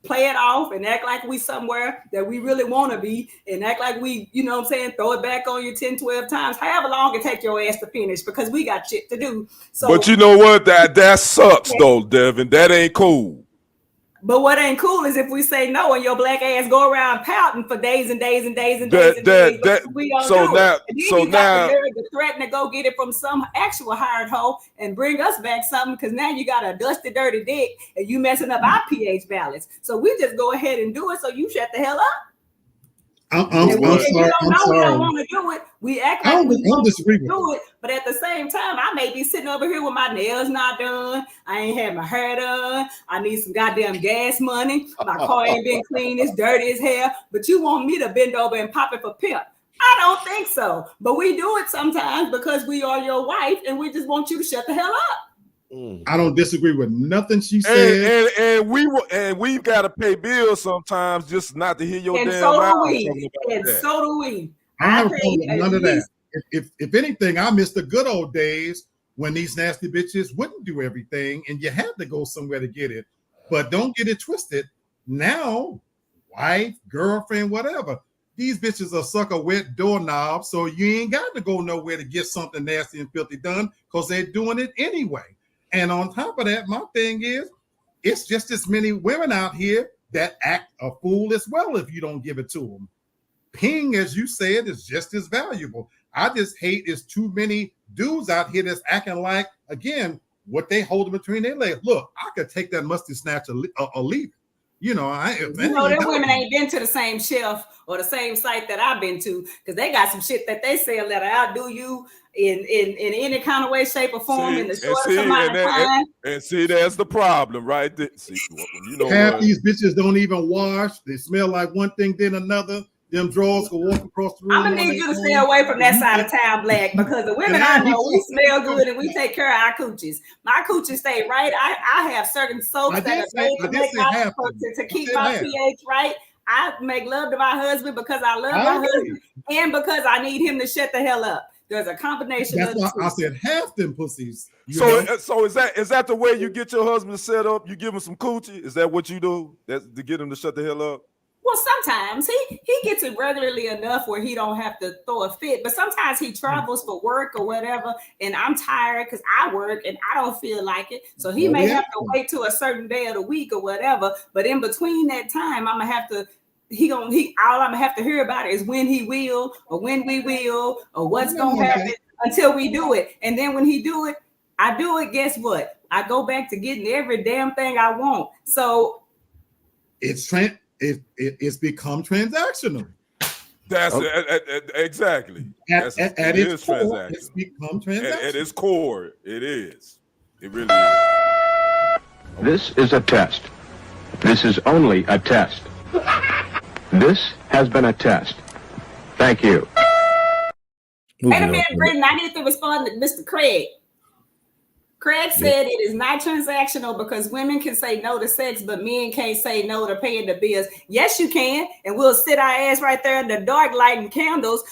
play it off and act like we somewhere that we really want to be, and act like we, you know what I'm saying, throw it back on you 10, 12 times, however long it take your ass to finish, because we got shit to do. So, but you know what? That sucks though, Devin. That ain't cool. But what ain't cool is if we say no and your black ass go around pouting for days and days. We don't so do now, it. And then so you now, got the threat to go get it from some actual hired hoe and bring us back something, because now you got a dusty, dirty dick and you messing up our pH balance. So we just go ahead and do it. So you shut the hell up. I'm sorry. We don't want to do it. We act like we don't disagree with do it, but at the same time, I may be sitting over here with my nails not done. I ain't had my hair done. I need some goddamn gas money. My car ain't been clean. It's dirty as hell. But you want me to bend over and pop it for pimp? I don't think so. But we do it sometimes because we are your wife, and we just want you to shut the hell up. I don't disagree with nothing she said. And we've got to pay bills sometimes just not to hear your and damn so mouth. So do we. I have a problem with none of that. If anything, I miss the good old days when these nasty bitches wouldn't do everything and you had to go somewhere to get it. But don't get it twisted. Now, wife, girlfriend, whatever, these bitches are suck a wet doorknob, so you ain't got to go nowhere to get something nasty and filthy done, because they're doing it anyway. And on top of that, my thing is, it's just as many women out here that act a fool as well if you don't give it to them. Ping, as you said, is just as valuable. I just hate is too many dudes out here that's acting like, again, what they hold between their legs. Look, I could take that musty snatch or leave it. You know, them women ain't been to the same shelf or the same site that I've been to, because they got some shit that they sell that'll outdo you in any kind of way, shape, or form in the shortest amount of time. And see, that's the problem, right? See, you know, half these bitches don't even wash. They smell like one thing, then another. Them drawers can walk across the room. I'm gonna need you to stay away from that side of town, Black, because the women I know, we smell good and we take care of our coochies. My coochies stay right. I have certain soaps that are made to keep my pH right. I make love to my husband because I love my husband and because I need him to shut the hell up. There's a combination. That's why I said half them pussies. So is that the way you get your husband set up? You give him some coochie? Is that what you do? That's to get him to shut the hell up? Well, sometimes he gets it regularly enough where he don't have to throw a fit, but sometimes he travels for work or whatever, and I'm tired because I work and I don't feel like it. So he may have to wait till a certain day of the week or whatever. But in between that time, I'm gonna have to. All I'm gonna have to hear about it is when he will, or when we will, or what's gonna happen until we do it. And then when he do it, I do it. Guess what? I go back to getting every damn thing I want. So it's become transactional. That's exactly. It its is core, transactional. it's become At transactional. its core, it is. It really is. This is a test. This is only a test. This has been a test. Thank you. Wait a Moving minute, on. Britton. I need to respond to Mr. Craig. Craig said it is not transactional because women can say no to sex, but men can't say no to paying the bills. Yes, you can. And we'll sit our ass right there in the dark lighting candles,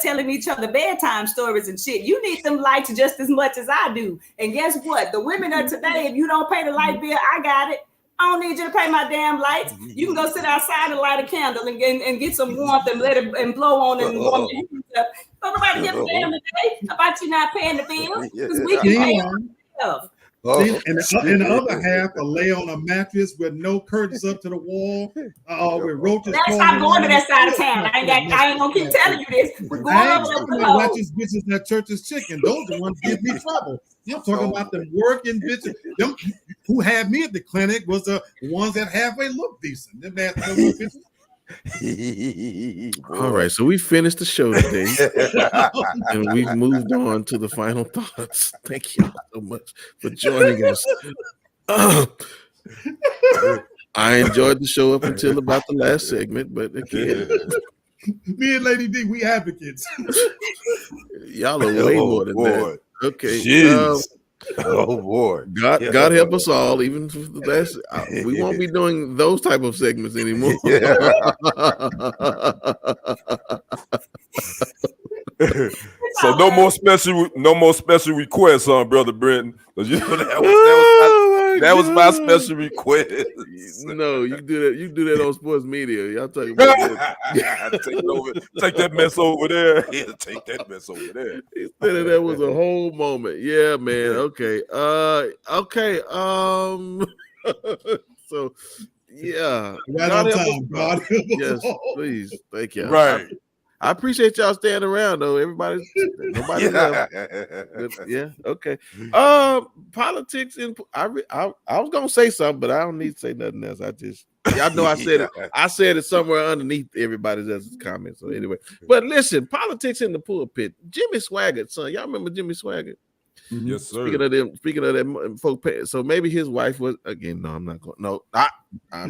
telling each other bedtime stories and shit. You need them lights just as much as I do. And guess what? The women of today, if you don't pay the light bill, I got it. I don't need you to pay my damn lights. You can go sit outside and light a candle and get some warmth and let it and blow on and warm your hands up. Don't nobody give a damn today about you not paying the bills because we can pay Yeah. ourselves. See, and the other half will lay on a mattress with no curtains up to the wall, with roaches. Let's stop going to that side of town. I ain't gonna keep telling you this. We're going I over ain't there talking to about Lowe's. watching bitches that church's chicken. Those are the ones that give me trouble. I'm talking about the working bitches. Them who had me at the clinic was the ones that halfway look decent. Them bad bitches. All right, so we finished the show today, and we've moved on to the final thoughts. Thank you so much for joining us. I enjoyed the show up until about the last segment, but again, Me and Lady D, we advocates. y'all are way more than that. Okay, Jeez. Oh boy. God help us all. Even for the last, we won't be doing those type of segments anymore. So no more special requests, Brother Brenton. Because you know that was my special request. No, you do that on sports media. Y'all talking about that. Take that mess over there. Yeah, take that mess over there. Instead of that was a whole moment. Yeah, man. Okay. Okay. So yeah. Right on God help us time. all. God help us Yes, all. please. Thank you. Right. I appreciate y'all staying around though. Nobody left. But, yeah, okay. Politics and I was gonna say something, but I don't need to say nothing else. Y'all know I said it. I said it somewhere underneath everybody else's comments. So anyway, but listen, politics in the pulpit. Jimmy Swaggart, son. Y'all remember Jimmy Swaggart? Yes, sir. Speaking of them folk, so maybe his wife was again. No, I'm not going. No, I'm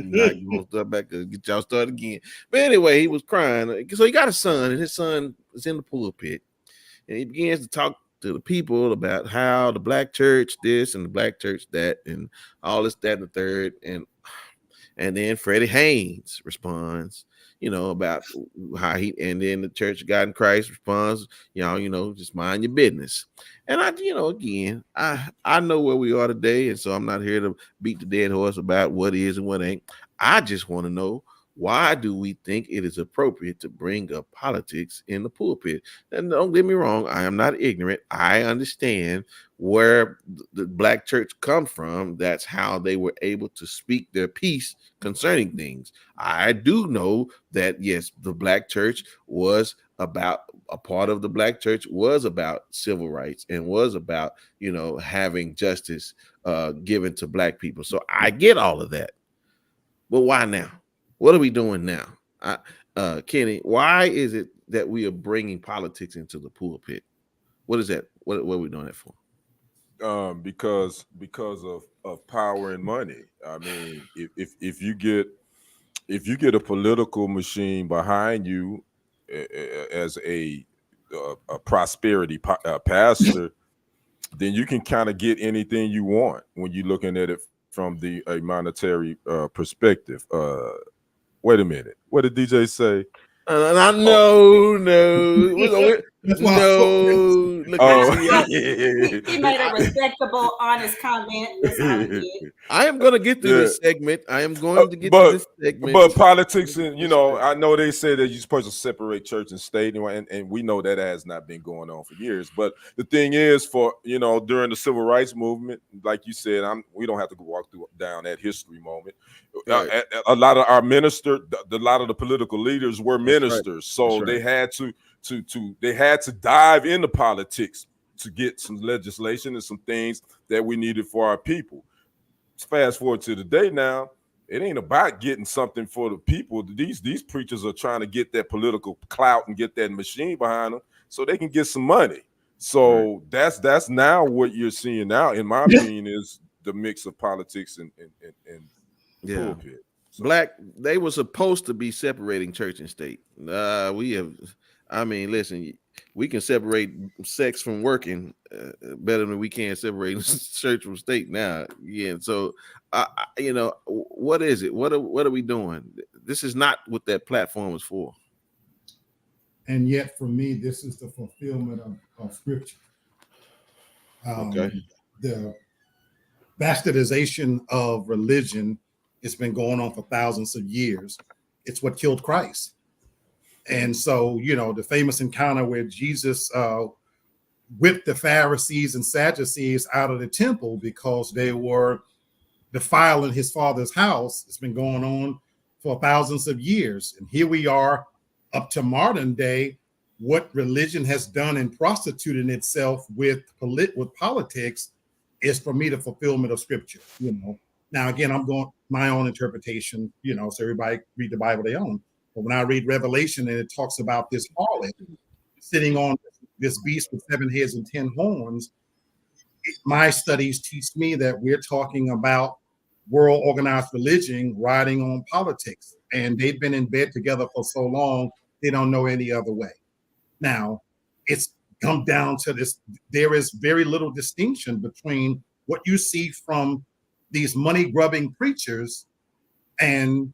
not going to start back and get y'all started again. But anyway, he was crying. So he got a son, and his son is in the pulpit, and he begins to talk to the people about how the black church this and the black church that, and all this, that, and the third, and then Freddie Haynes responds, about how and then the Church of God in Christ responds, just mind your business. And again, I know where we are today, and so I'm not here to beat the dead horse about what is and what ain't. I just want to know, why do we think it is appropriate to bring up politics in the pulpit? And don't get me wrong, I am not ignorant. I understand where the black church comes from. That's how they were able to speak their piece concerning things. I do know that, yes, the black church was about, a part of the black church was about civil rights and was about, having justice given to black people. So I get all of that. But why now? What are we doing now? Kenny, why is it that we are bringing politics into the pulpit? What is that? What are we doing that for? Because of power and money. I mean, if you get a political machine behind you as a prosperity pastor, then you can kind of get anything you want when you're looking at it from a monetary perspective. Wait a minute. What did DJ say? No. He made a respectable, honest comment. That's all he did. I am going to get through this segment. But politics, and I know they say that you're supposed to separate church and state, and we know that has not been going on for years. But the thing is, during the civil rights movement, like you said, we don't have to walk down that history moment. Right. A lot of our ministers, a lot of the political leaders were ministers, so they had to dive into politics to get some legislation and some things that we needed for our people. Fast forward to today now, it ain't about getting something for the people. These preachers are trying to get that political clout and get that machine behind them. so they can get some money. So that's now what you're seeing now, in my opinion, is the mix of politics and pulpit. So. Black, they were supposed to be separating church and state. Listen, we can separate sex from working better than we can separate church from state now. Yeah. So, what is it? What are we doing? This is not what that platform is for. And yet, for me, this is the fulfillment of Scripture. The bastardization of religion has been going on for thousands of years. It's what killed Christ. And so, the famous encounter where Jesus whipped the Pharisees and Sadducees out of the temple because they were defiling his father's house. It's been going on for thousands of years. And here we are up to modern day, what religion has done in prostituting itself with politics is, for me, the fulfillment of Scripture. Now, again, I'm going my own interpretation, so everybody read the Bible they own. But when I read Revelation and it talks about this harlot sitting on this beast with 7 heads and 10 horns, my studies teach me that we're talking about world organized religion riding on politics. And they've been in bed together for so long, they don't know any other way. Now, it's come down to this. There is very little distinction between what you see from these money-grubbing preachers, and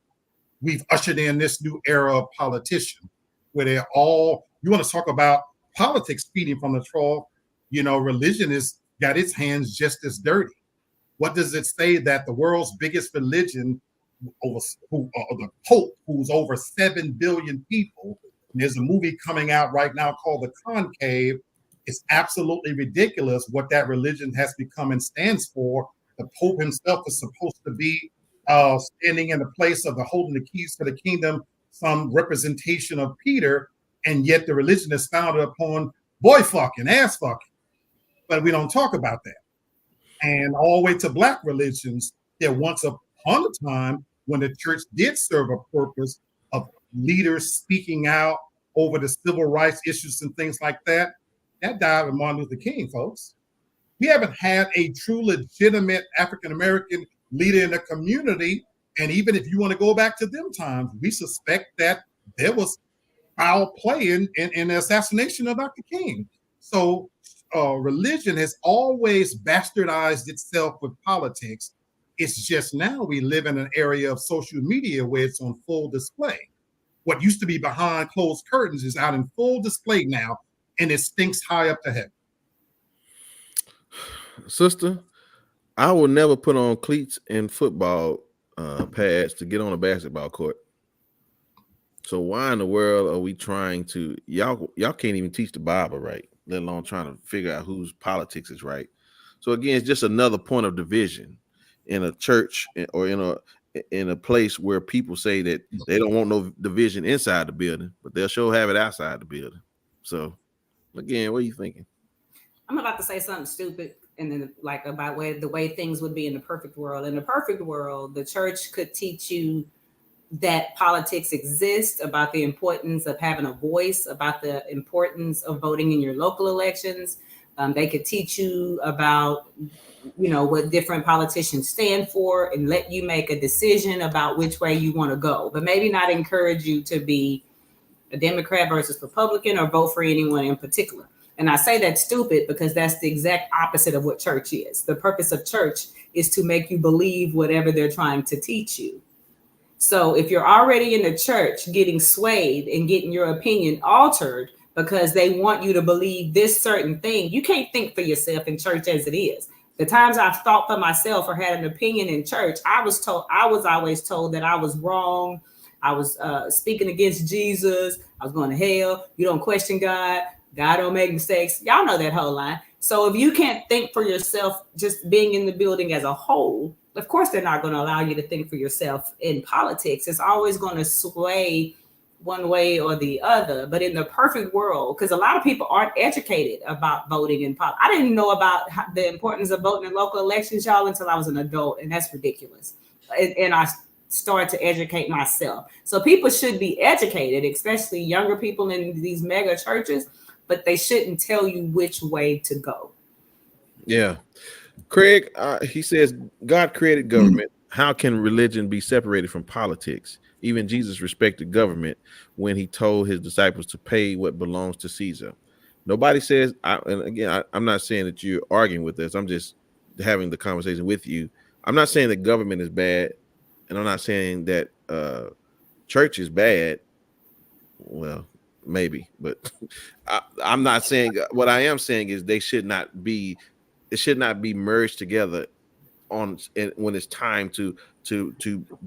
we've ushered in this new era of politician, where they're all, you want to talk about politics feeding from the trough, religion has got its hands just as dirty. What does it say that the world's biggest religion, the Pope, who's over 7 billion people, and there's a movie coming out right now called The Conclave, it's absolutely ridiculous what that religion has become and stands for. The Pope himself is supposed to be standing in the place of the holding the keys to the kingdom, some representation of Peter, and yet the religion is founded upon boy fucking, ass fucking. But we don't talk about that. And all the way to Black religions, there once upon a time when the church did serve a purpose of leaders speaking out over the civil rights issues and things like that. That died with Martin Luther King, folks. We haven't had a true legitimate African-American leader in the community. And even if you want to go back to them times, we suspect that there was foul play in the assassination of Dr. King. So religion has always bastardized itself with politics. It's just now we live in an area of social media where it's on full display. What used to be behind closed curtains is out in full display now, and it stinks high up to heaven. Sister, I will never put on cleats and football pads to get on a basketball court. So why in the world are we trying to, y'all can't even teach the Bible right, let alone trying to figure out whose politics is right. So again, it's just another point of division in a church or in a place where people say that they don't want no division inside the building, but they'll sure have it outside the building. So again, what are you thinking? I'm about to say something stupid, and then about the way things would be in the perfect world. In the perfect world, the church could teach you that politics exists, about the importance of having a voice, about the importance of voting in your local elections. They could teach you about, what different politicians stand for and let you make a decision about which way you want to go, but maybe not encourage you to be a Democrat versus Republican or vote for anyone in particular. And I say that's stupid because that's the exact opposite of what church is. The purpose of church is to make you believe whatever they're trying to teach you. So if you're already in the church getting swayed and getting your opinion altered because they want you to believe this certain thing, you can't think for yourself in church as it is. The times I've thought for myself or had an opinion in church, I was always told that I was wrong. I was speaking against Jesus. I was going to hell. You don't question God. God don't make mistakes. Y'all know that whole line. So if you can't think for yourself, just being in the building as a whole, of course, they're not going to allow you to think for yourself in politics. It's always going to sway one way or the other. But in the perfect world, because a lot of people aren't educated about voting in politics. I didn't know about the importance of voting in local elections, y'all, until I was an adult. And that's ridiculous. And I started to educate myself. So people should be educated, especially younger people in these mega churches. but they shouldn't tell you which way to go. Yeah. Craig, he says, God created government. How can religion be separated from politics? Even Jesus respected government when he told his disciples to pay what belongs to Caesar. Nobody says, and again, I'm not saying that you're arguing with this. I'm just having the conversation with you. I'm not saying that government is bad, and I'm not saying that church is bad. Well, maybe, but I'm not saying. What I am saying is they should not be. It should not be merged together when it's time to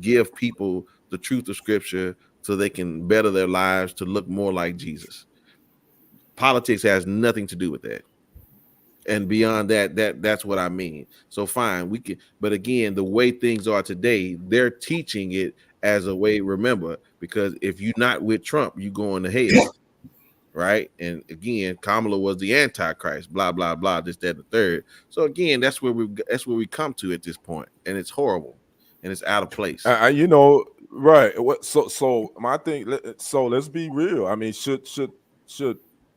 give people the truth of Scripture so they can better their lives to look more like Jesus. Politics has nothing to do with that. And beyond that's what I mean. So fine, we can, but again, the way things are today, they're teaching it as a way. Remember, because if you're not with Trump, you going to hell, right? And again, Kamala was the Antichrist, blah blah blah, this, that, and the third. So again, that's where we come to at this point, and it's horrible, and it's out of place. You know, right? So my thing. So let's be real. I mean, should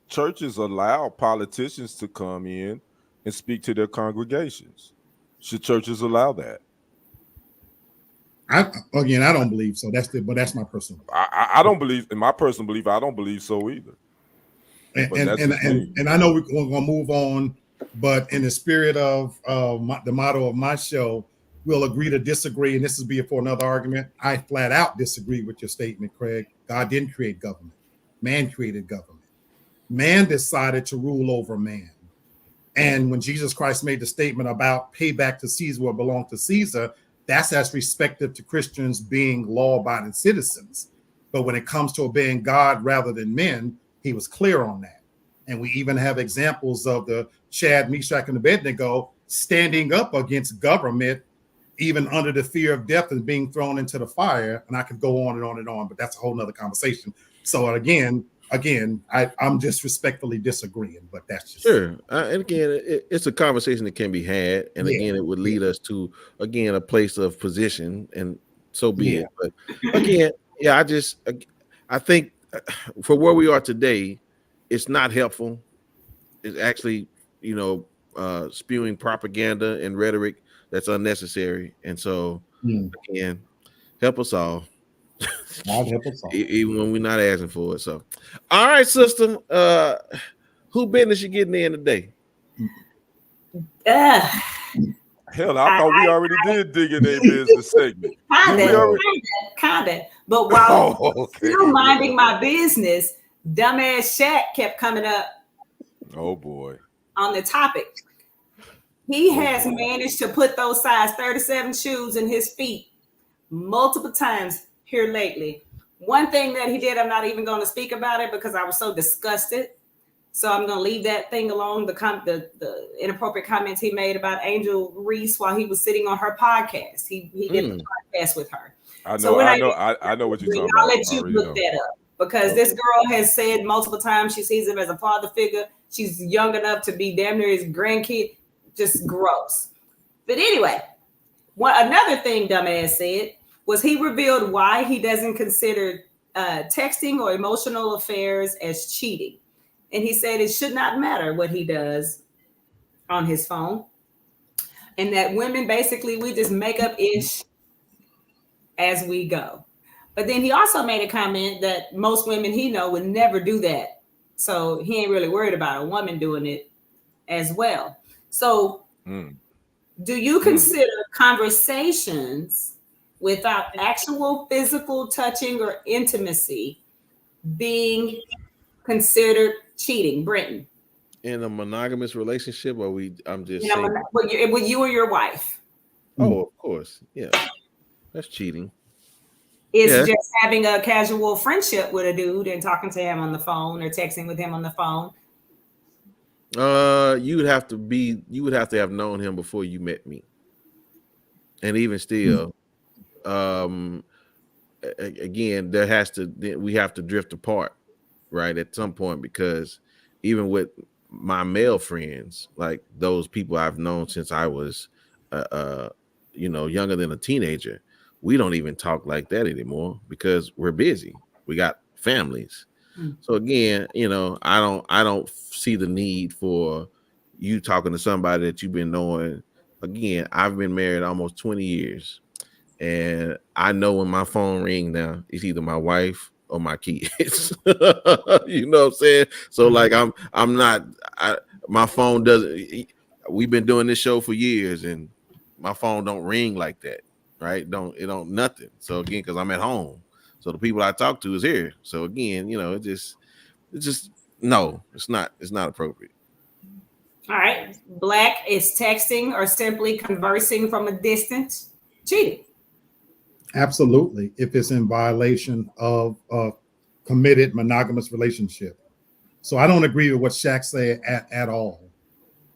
churches allow politicians to come in and speak to their congregations? Should churches allow that? I don't believe so. That's my personal. I don't believe, in my personal belief, I don't believe so either. And I know we're going to move on, but in the spirit of the motto of my show, we'll agree to disagree, and this will be for another argument. I flat out disagree with your statement, Craig. God didn't create government. Man created government. Man decided to rule over man. And when Jesus Christ made the statement about pay back to Caesar what belonged to Caesar, that's as respective to Christians being law-abiding citizens. But when it comes to obeying God rather than men, he was clear on that. And we even have examples of the Shadrach, Meshach, and Abednego standing up against government, even under the fear of death and being thrown into the fire. And I could go on and on and on, but that's a whole nother conversation. So again, I'm just respectfully disagreeing, but that's just sure. And again, it's a conversation that can be had, and again, it would lead us to a place of position, and so be it. But again, I think for where we are today, it's not helpful. It's actually, spewing propaganda and rhetoric that's unnecessary, and so again, help us all. Even when we're not asking for it. So, all right, sister. Who business you getting in today? Hell, I thought we already did dig in their business segment. Kinda. But while still minding my business, dumbass Shaq kept coming up. Oh boy. On the topic. He has managed to put those size 37 shoes in his feet multiple times here lately. One thing that he did, I'm not even going to speak about it because I was so disgusted. So I'm going to leave that thing alone. The inappropriate comments he made about Angel Reese while he was sitting on her podcast. He did a podcast with her. I know what you're talking about. I'll let you look that up because this girl has said multiple times she sees him as a father figure. She's young enough to be damn near his grandkid. Just gross. But anyway, another thing dumbass said was he revealed why he doesn't consider texting or emotional affairs as cheating. And he said it should not matter what he does on his phone. And that women, basically, we just make up ish as we go. But then he also made a comment that most women he know would never do that. So he ain't really worried about a woman doing it as well. So do you consider conversations without actual physical touching or intimacy being considered cheating, Brenton? In a monogamous relationship, or I'm just saying, with you or your wife? Oh, of course, yeah, that's cheating. It's just having a casual friendship with a dude and talking to him on the phone or texting with him on the phone. You would have to have known him before you met me, and even still, again, we have to drift apart, right, at some point, because even with my male friends, like those people I've known since I was, younger than a teenager, we don't even talk like that anymore because we're busy. We got families. So again, I don't see the need for you talking to somebody that you've been knowing. Again, I've been married almost 20 years, and I know when my phone rings now, it's either my wife or my kids. You know what I'm saying? So like I'm not my phone doesn't. We've been doing this show for years, and my phone don't ring like that, right? It don't nothing. So again, because I'm at home, so the people I talk to is here. So again, it's just no, it's not appropriate. All right. Black is texting or simply conversing from a distance cheating. Absolutely. If it's in violation of a committed monogamous relationship. So I don't agree with what Shaq said at all.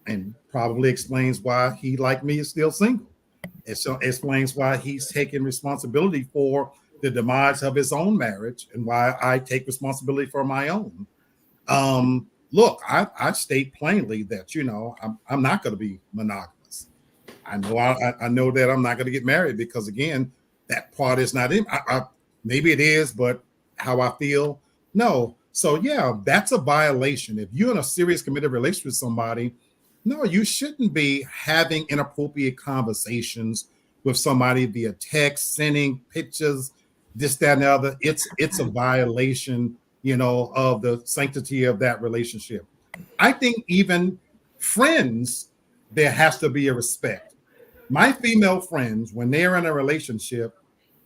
And probably explains why he, like me, is still single. It explains why he's taking responsibility for the demise of his own marriage and why I take responsibility for my own. Look, I state plainly that, I'm not going to be monogamous. I know that I'm not going to get married because, again, that part is not in. Maybe it is, but how I feel, no. So, yeah, that's a violation. If you're in a serious committed relationship with somebody, no, you shouldn't be having inappropriate conversations with somebody via text, sending pictures, this, that, and the other. It's a violation, of the sanctity of that relationship. I think even friends, there has to be a respect. My female friends, when they're in a relationship,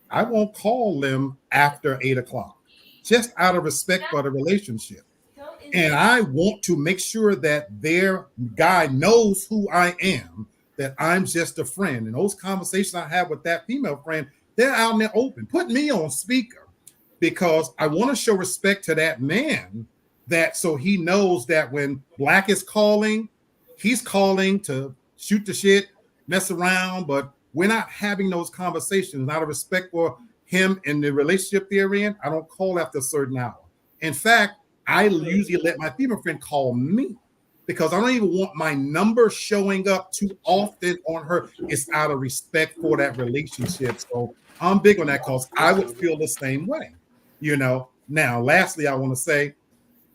I won't call them after 8:00, just out of respect for the relationship. And I want to make sure that their guy knows who I am, that I'm just a friend. And those conversations I have with that female friend, they're out in the open. Put me on speaker because I want to show respect to that man, that so he knows that when Black is calling, he's calling to shoot the shit, mess around, but we're not having those conversations out of respect for him and the relationship they're in. I don't call after a certain hour. In fact, I usually let my female friend call me because I don't even want my number showing up too often on her. It's out of respect for that relationship. So I'm big on that because I would feel the same way, Now, lastly, I want to say,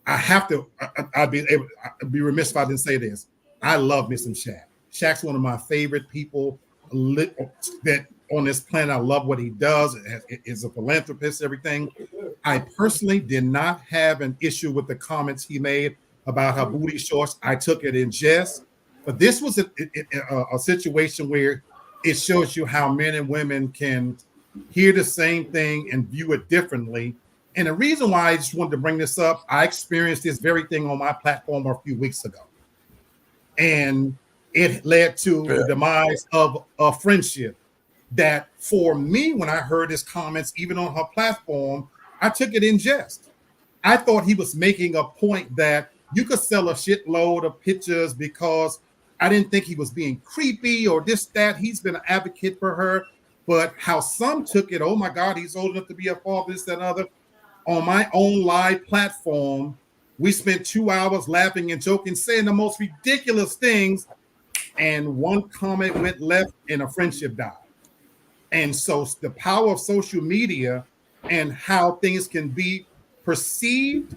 I'd be remiss if I didn't say this. I love me some Shaq. Shaq's one of my favorite people that on this planet. I love what he does. Is a philanthropist, everything. I personally did not have an issue with the comments he made about her booty shorts. I took it in jest, but this was a situation where it shows you how men and women can hear the same thing and view it differently. And the reason why I just wanted to bring this up, I experienced this very thing on my platform a few weeks ago. And it led to the demise of a friendship that for me, when I heard his comments, even on her platform, I took it in jest. I thought he was making a point that you could sell a shitload of pictures because I didn't think he was being creepy or this, that. He's been an advocate for her. But how some took it, oh my God, he's old enough to be a father, this, that, and other. On my own live platform, we spent 2 hours laughing and joking, saying the most ridiculous things. And one comment went left and a friendship died. And so the power of social media and how things can be perceived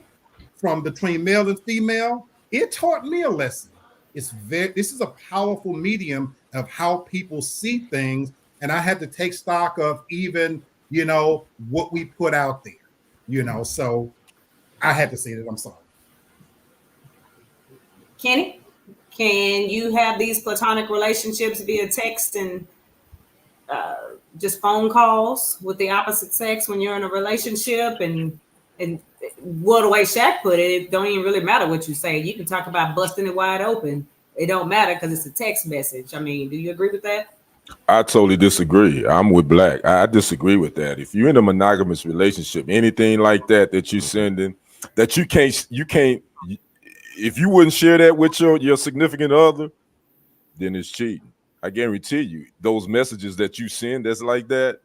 from between male and female, it taught me a lesson. This is a powerful medium of how people see things. And I had to take stock of even, what we put out there, so I had to say that. I'm sorry. Kenny, can you have these platonic relationships via text and just phone calls with the opposite sex when you're in a relationship? And what the way Shaq put it, it don't even really matter what you say. You can talk about busting it wide open. It don't matter because it's a text message. I mean, do you agree with that? I totally disagree. I'm with Black. I disagree with that. If you're in a monogamous relationship, anything like that you're sending, that you can't, if you wouldn't share that with your significant other, then it's cheating. I guarantee you, those messages that you send that's like that,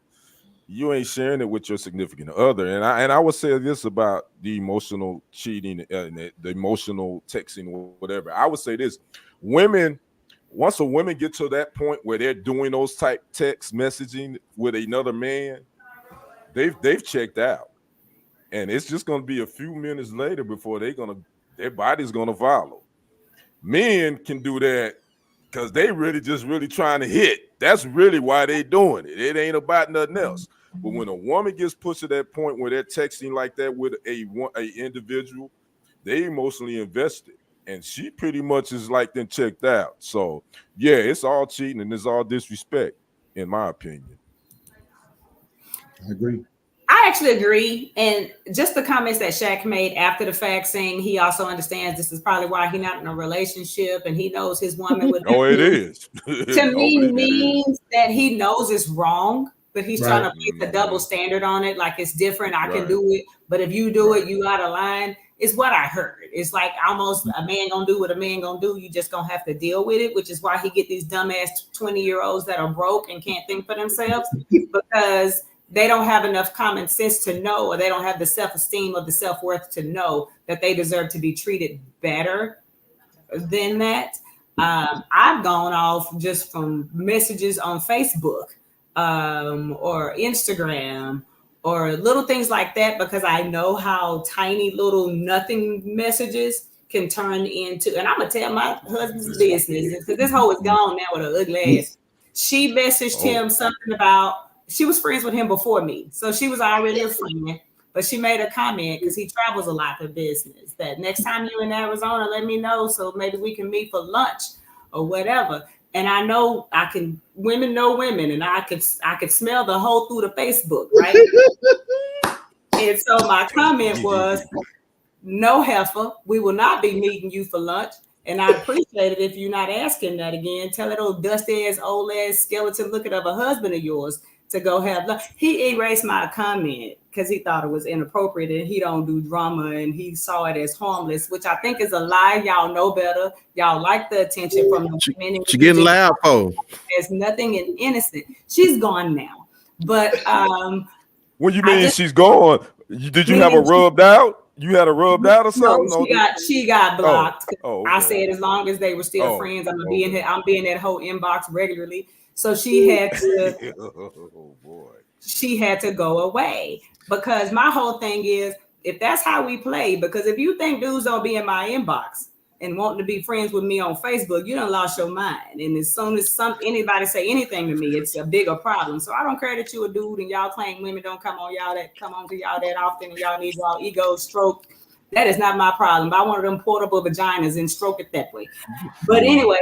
you ain't sharing it with your significant other. And I would say this about the emotional cheating, the emotional texting, or whatever. I would say this: once a woman get to that point where they're doing those type text messaging with another man, they've checked out. and it's just going to be a few minutes later before their body's going to follow. Men can do that because they really trying to hit. That's really why they doing it. It ain't about nothing else. But when a woman gets pushed to that point where they're texting like that with a individual, they emotionally invested, and she pretty much is like then checked out. So yeah, it's all cheating and it's all disrespect, in my opinion. I agree. I actually agree. And just the comments that Shaq made after the fact, saying he also understands this is probably why he's not in a relationship and he knows his woman would. Oh, it is. To me, means that he knows it's wrong, but he's trying to place a double standard on it. Like it's different. I can do it. But if you do it, you out of line. It's what I heard. It's like almost a man gonna do what a man gonna do. You just gonna have to deal with it, which is why he get these dumbass 20-year-olds that are broke and can't think for themselves because they don't have enough common sense to know, or they don't have the self-esteem or the self-worth to know that they deserve to be treated better than that. I've gone off just from messages on Facebook or Instagram or little things like that, because I know how tiny little nothing messages can turn into, and I'm gonna tell my husband's business because this hoe is gone now with her ugly ass. She messaged him something about, she was friends with him before me, so she was already a friend, but she made a comment because he travels a lot for business that next time you're in Arizona, let me know so maybe we can meet for lunch or whatever. And I know women know women, and I could smell the hoe through the Facebook, right? And so my comment was, no heifer, we will not be meeting you for lunch. And I appreciate it if you're not asking that again. Tell that old dusty ass, old ass skeleton looking of a husband of yours to go have lunch. He erased my comment because he thought it was inappropriate and he don't do drama and he saw it as harmless, which I think is a lie. Y'all know better. Y'all like the attention from the women. She getting loud, oh. There's nothing innocent. She's gone now. But when you mean she's gone, did you have her rubbed out? You had her rubbed out or something? No, she got blocked. Okay. I said as long as they were still friends, I'm be in that whole inbox regularly. So she had to she had to go away, because my whole thing is, if that's how we play, because if you think dudes don't be in my inbox and wanting to be friends with me on Facebook, you done lost your mind. And as soon as anybody say anything to me, it's a bigger problem. So I don't care that you a dude and y'all claim women don't come on to y'all that often and y'all need y'all ego stroked. That is not my problem. Buy one of them portable vaginas and stroke it that way. But anyway,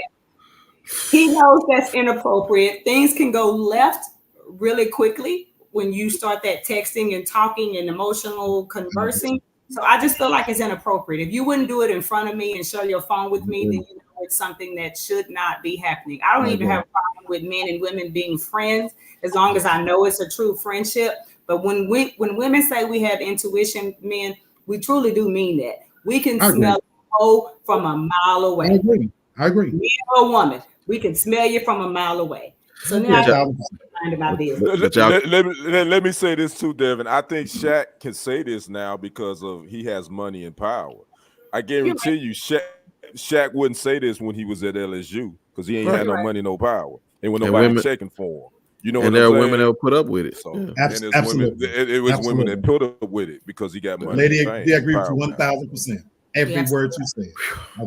he knows that's inappropriate. Things can go left really quickly when you start that texting and talking and emotional conversing. So I just feel like it's inappropriate. If you wouldn't do it in front of me and share your phone with me, then you know it's something that should not be happening. I don't even have a problem with men and women being friends as long as I know it's a true friendship. But when women say we have intuition, men, we truly do mean that. We can smell a hoe from a mile away. I agree. Man or woman, we can smell you from a mile away. So now about this. Let me say this too, Devin. I think Shaq can say this now because he has money and power. I guarantee you, Shaq wouldn't say this when he was at LSU because he ain't had no money, no power, and when nobody checking for him. You know, and there are women that will put up with it. So absolutely, it was women that put up with it because he got money. Lady, they agree with you 1,000%. Every word you say.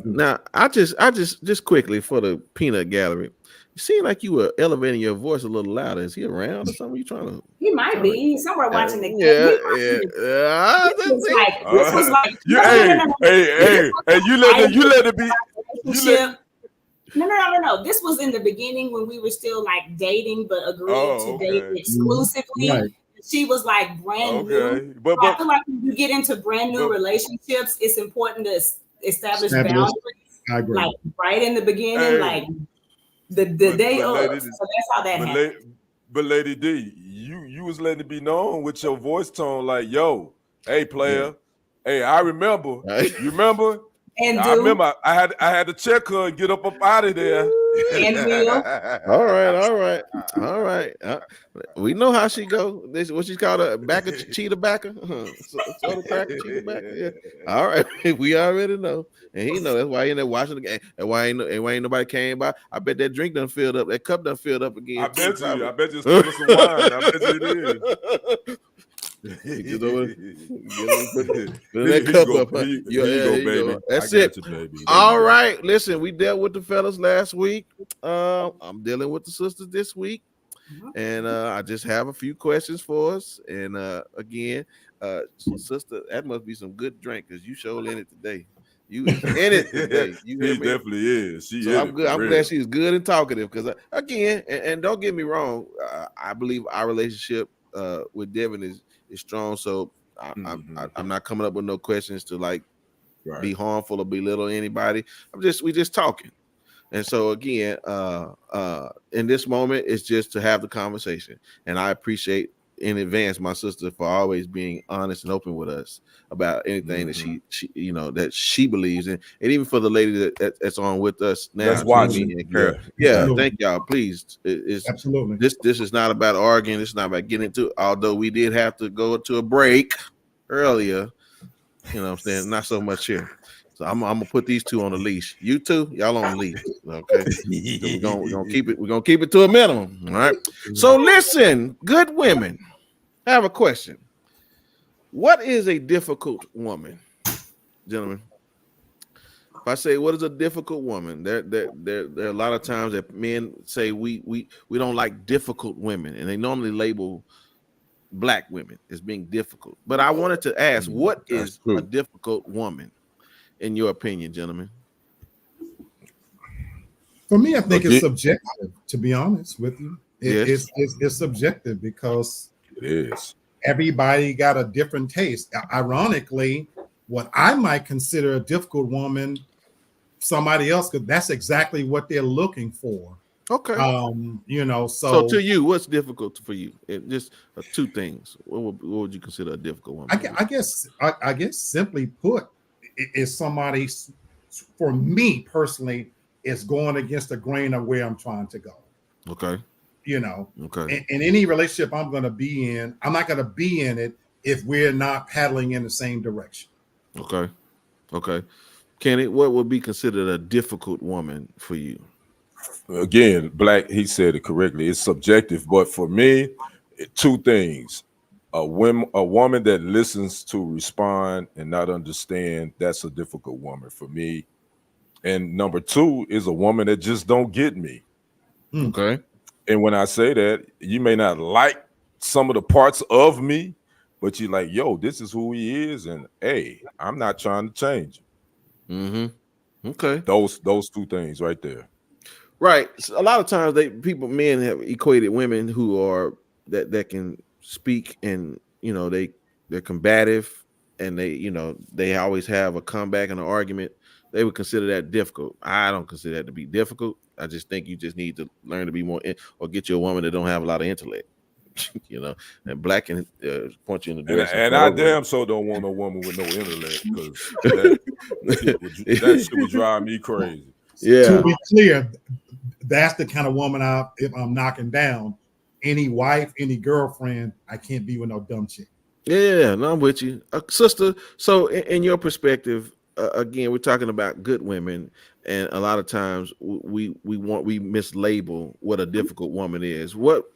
Now, I just quickly for the peanut gallery. You seem like you were elevating your voice a little louder. Is he around or something? You trying to? He might be. He's somewhere watching the game. This was like you let it be. No. This was in the beginning when we were still like dating, but agreed to date exclusively. Right. She was like brand new. But I feel like when you get into brand new relationships, it's important to establish boundaries. I agree. Like right in the beginning, like the day of. So that's how that happened. But Lady D, you was letting it be known with your voice tone, like, yo, hey player, hey, I remember. You remember? And I remember I had to check her and get up out of there. And All right. We know how she go. This what she's called a backer, cheetah backer. Soda cracker, cheetah backer. Yeah. All right, we already know, and he know that's why he in there watching the game. And why ain't nobody came by? I bet that drink done filled up. That cup done filled up again. I bet you. I bet you spilled some wine. I bet you it is. Get over, put Here that you cup go. up. Huh? Here Yeah, you go, there you baby. go. That's I got it. you, baby. All right. Listen, we dealt with the fellas last week. I'm dealing with the sisters this week. And I just have a few questions for us. And again, sister, that must be some good drink because you showed in it today. You is in it today. You hear She me? definitely is. She So in I'm it good. for I'm real. glad she's good and talkative because again, and don't get me wrong, I believe our relationship with Devin is strong. So I'm not coming up with no questions to like be harmful or belittle anybody. We just talking. And so again, in this moment, it's just to have the conversation. And I appreciate in advance my sister for always being honest and open with us about anything that she you know that she believes in, and even for the lady that's on with us now. That's watching. And Carol. Yeah, thank y'all. Please, it's absolutely. This is not about arguing. This is not about getting into. Although we did have to go to a break earlier, you know what I'm saying? Not so much here. So I'm gonna put these two on the leash. You two, y'all on the leash. Okay. So we're gonna keep it to a minimum. All right. So listen, good women. I have a question. What is a difficult woman, gentlemen? If I say what is a difficult woman, there are a lot of times that men say we don't like difficult women, and they normally label Black women as being difficult. But I wanted to ask, what is a difficult woman, in your opinion, gentlemen? For me, I think it's subjective, to be honest with you. It's subjective because it is. Everybody got a different taste. Ironically, what I might consider a difficult woman, somebody else could. That's exactly what they're looking for. Okay. You know, so to you, what's difficult for you? Just two things. What would you consider a difficult woman? I guess simply put, is somebody, for me personally, is going against the grain of where I'm trying to go. Okay. You know, okay. In any relationship I'm going to be in, I'm not going to be in it if we're not paddling in the same direction. Okay. Okay. Kenny, what would be considered a difficult woman for you? Again, Black, he said it correctly. It's subjective, but for me, two things: a woman that listens to respond and not understand. That's a difficult woman for me. And number two is a woman that just don't get me. Okay. And when I say that, you may not like some of the parts of me, but you're like, yo, this is who he is, and hey, I'm not trying to change him. Okay. Those two things right there. Right. So a lot of times men have equated women who are that can speak, and you know they're combative, and they always have a comeback and an argument. They would consider that difficult. I don't consider that to be difficult. I just think you just need to learn to be more, or get you a woman that don't have a lot of intellect. You know, and Black can point you in the direction. And I damn so don't want a woman with no intellect, because that shit would drive me crazy. Yeah. To be clear, that's the kind of woman if I'm knocking down. Any wife, any girlfriend, I can't be with no dumb chick. Yeah, no, I'm with you, sister. So, in your perspective, again, we're talking about good women, and a lot of times we mislabel what a difficult woman is. What,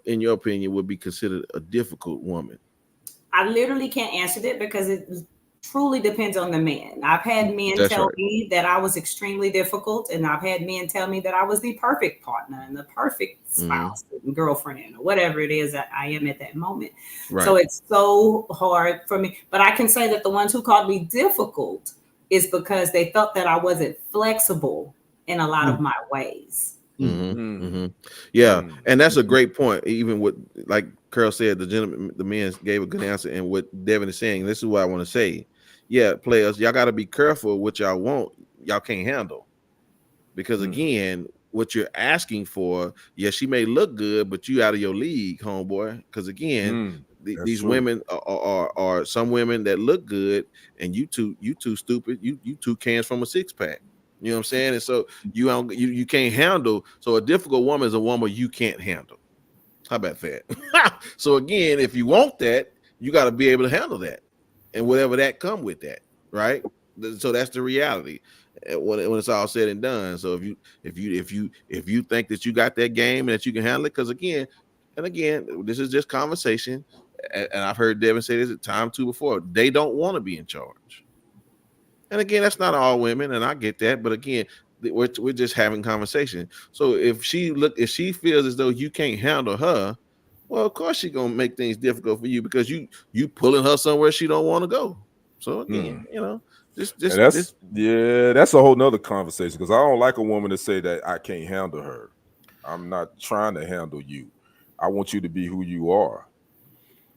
in your opinion, would be considered a difficult woman? I literally can't answer that because it truly depends on the man. I've had men tell me that I was extremely difficult, and I've had men tell me that I was the perfect partner and the perfect spouse, and girlfriend, or whatever it is that I am at that moment. Right. So it's so hard for me. But I can say that the ones who called me difficult is because they felt that I wasn't flexible in a lot of my ways. Yeah, and that's a great point. Even with, like Carol said, the men gave a good answer, and what Devin is saying, this is what I want to say. Yeah, players, y'all got to be careful what y'all want. Y'all can't handle, because again, what you're asking for, she may look good, but you out of your league, homeboy. Because again, these women are some women that look good, and you too stupid. You two cans from a 6-pack. You know what I'm saying? And so you can't handle. So a difficult woman is a woman you can't handle. How about that? So again, if you want that, you got to be able to handle that, and whatever that come with that, right? So that's the reality when it's all said and done. So if you think that you got that game and that you can handle it, because again, this is just conversation. and I've heard Devin say this a time too before, they don't want to be in charge. And again, that's not all women, and I get that. But again, we're just having conversation. So if she feels as though you can't handle her, well, of course she's gonna make things difficult for you because you pulling her somewhere she don't want to go. So again, that's a whole nother conversation because I don't like a woman to say that I can't handle her. I'm not trying to handle you. I want you to be who you are.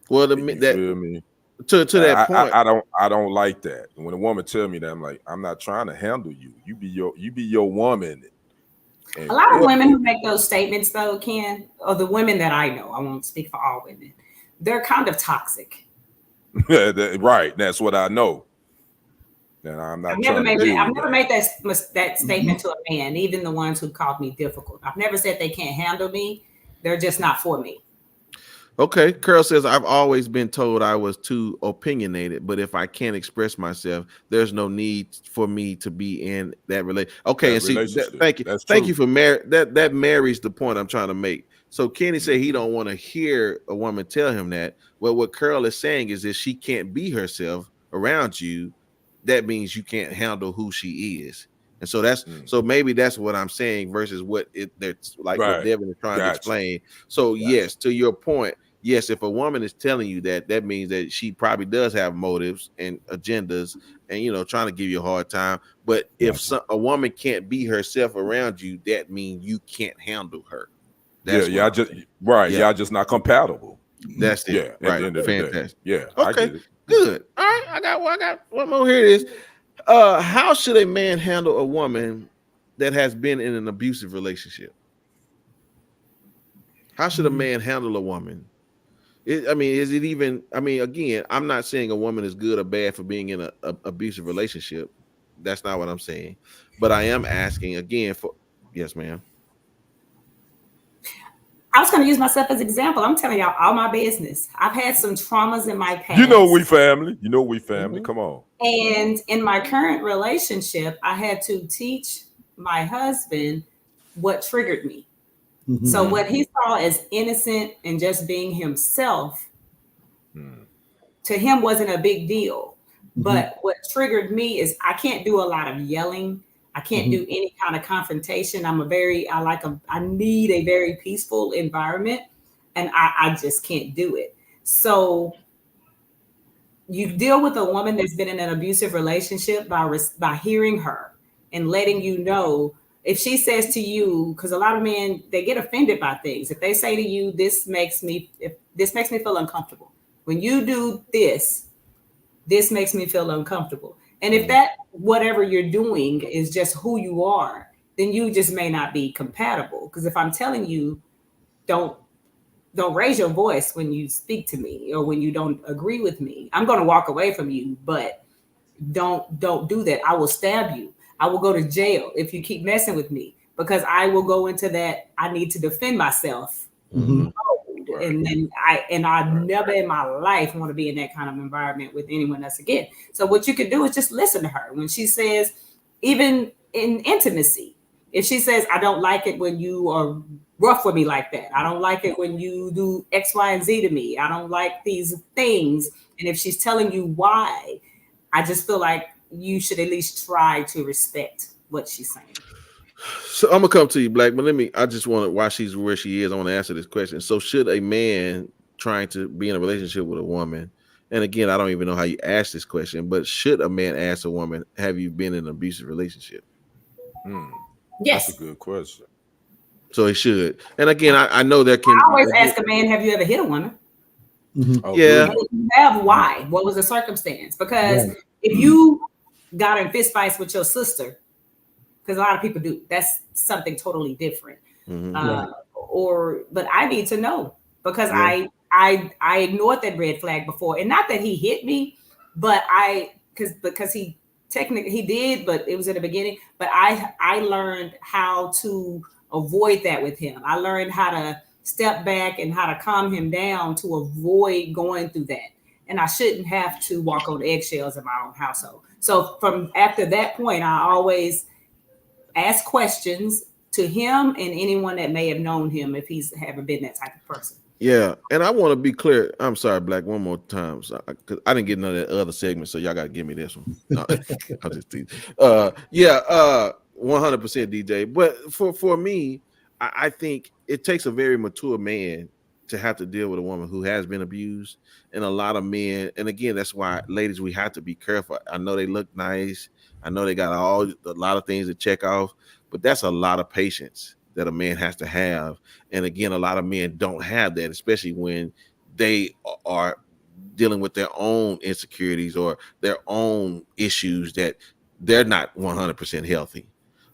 Well, feel me? To that point, I don't like that. When a woman tell me that, I'm like, I'm not trying to handle you. You be your woman. And a lot of women who make those statements, though, Ken, or the women that I know, I won't speak for all women, they're kind of toxic. Right. That's what I know. And I'm not. I've never made that statement to a man, even the ones who called me difficult. I've never said they can't handle me. They're just not for me. Okay, Curl says, I've always been told I was too opinionated, but if I can't express myself, there's no need for me to be in that relationship. Okay, and see, thank you. Thank you for that marries the point I'm trying to make. So Kenny said he don't want to hear a woman tell him that. Well, what Curl is saying is if she can't be herself around you, that means you can't handle who she is. And so so maybe that's what I'm saying versus what what Devin is trying to explain. So yes, to your point, yes, if a woman is telling you that means that she probably does have motives and agendas and, trying to give you a hard time. But if a woman can't be herself around you, that means you can't handle her. Y'all just not compatible. That's it. Yeah, right. Fantastic. Yeah. Okay. Good. All right. I got one more. Here it is. How should a man handle a woman that has been in an abusive relationship? How should a man handle a woman? Again, I'm not saying a woman is good or bad for being in an abusive relationship. That's not what I'm saying. But I am asking again yes, ma'am. I was going to use myself as an example. I'm telling y'all all my business. I've had some traumas in my past. We family. Mm-hmm. Come on. And in my current relationship, I had to teach my husband what triggered me. Mm-hmm. So what he saw as innocent and just being himself, to him wasn't a big deal. Mm-hmm. But what triggered me is I can't do a lot of yelling. I can't do any kind of confrontation. I need a very peaceful environment, and I just can't do it. So you deal with a woman that's been in an abusive relationship by hearing her and letting you know if she says to you, because a lot of men, they get offended by things. If they say to you, this makes me feel uncomfortable. When you do this makes me feel uncomfortable. And if that whatever you're doing is just who you are, then you just may not be compatible. Because if I'm telling you, don't raise your voice when you speak to me or when you don't agree with me, I'm going to walk away from you. But don't do that. I will stab you. I will go to jail if you keep messing with me, because I will go into that. I need to defend myself. Mm-hmm. And then I never in my life want to be in that kind of environment with anyone else again. So what you could do is just listen to her when she says, even in intimacy, if she says, I don't like it when you are rough with me like that. I don't like it when you do X, Y, and Z to me. I don't like these things. And if she's telling you why, I just feel like you should at least try to respect what she's saying. So I'm gonna come to you, Black, but I just want to, while she's where she is, I want to answer this question. So should a man trying to be in a relationship with a woman, and again, I don't even know how you ask this question, but should a man ask a woman, have you been in an abusive relationship? Yes. That's a good question. So he should. And again, I know there can. I always ask a man, have you ever hit a woman? Mm-hmm. Oh, yeah. If you have, why? What was the circumstance? Because if you got in fist fights with your sister, because a lot of people do, that's something totally different. Mm-hmm. But I need to know, because I ignored that red flag before, and not that he hit me, but because he technically he did, but it was in the beginning. But I learned how to avoid that with him. I learned how to step back and how to calm him down to avoid going through that. And I shouldn't have to walk on eggshells in my own household. So from after that point, I always ask questions to him and anyone that may have known him if he's ever been that type of person. Yeah, and I want to be clear. I'm sorry, Black, one more time. So I didn't get none of that other segment, so y'all got to give me this one. No, I'll just tease. 100% DJ. But for me, I think it takes a very mature man to have to deal with a woman who has been abused, and a lot of men. And again, that's why, ladies, we have to be careful. I know they look nice. I know they got a lot of things to check off, but that's a lot of patience that a man has to have. And again, a lot of men don't have that, especially when they are dealing with their own insecurities or their own issues that they're not 100% healthy.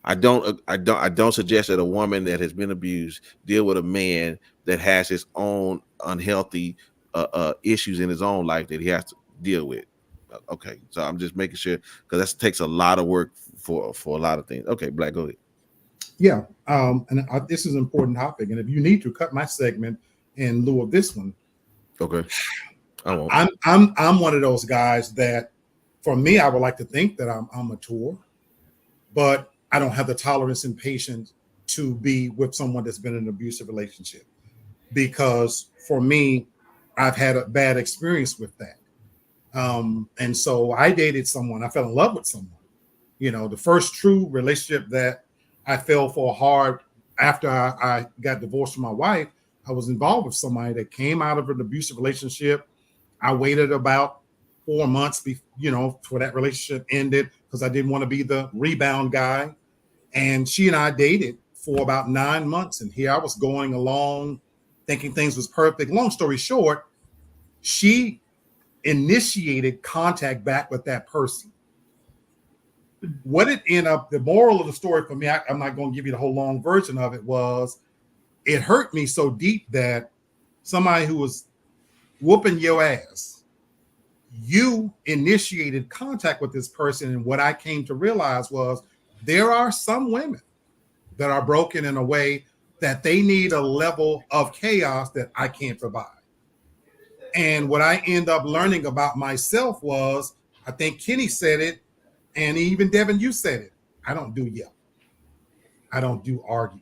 I don't suggest that a woman that has been abused deal with a man that has his own unhealthy issues in his own life that he has to deal with. Okay, so I'm just making sure, because that takes a lot of work for a lot of things. Okay, Black, go ahead. Yeah, this is an important topic, and if you need to cut my segment in lieu of this one, okay, I won't. I'm one of those guys that, for me, I would like to think that I'm mature, but I don't have the tolerance and patience to be with someone that's been in an abusive relationship, because for me, I've had a bad experience with that, and so I dated someone. I fell in love with someone. You know, the first true relationship that I fell for hard after I got divorced from my wife, I was involved with somebody that came out of an abusive relationship. I waited about 4 months, for that relationship ended, because I didn't want to be the rebound guy. And she and I dated for about 9 months. And here I was going along thinking things was perfect. Long story short, she initiated contact back with that person. What it ended up, the moral of the story for me, I'm not going to give you the whole long version of it, was it hurt me so deep that somebody who was whooping your ass, you initiated contact with this person. And what I came to realize was there are some women that are broken in a way that they need a level of chaos that I can't provide. And what I end up learning about myself was, I think Kenny said it, and even Devin, you said it, I don't do yell. I don't do argue.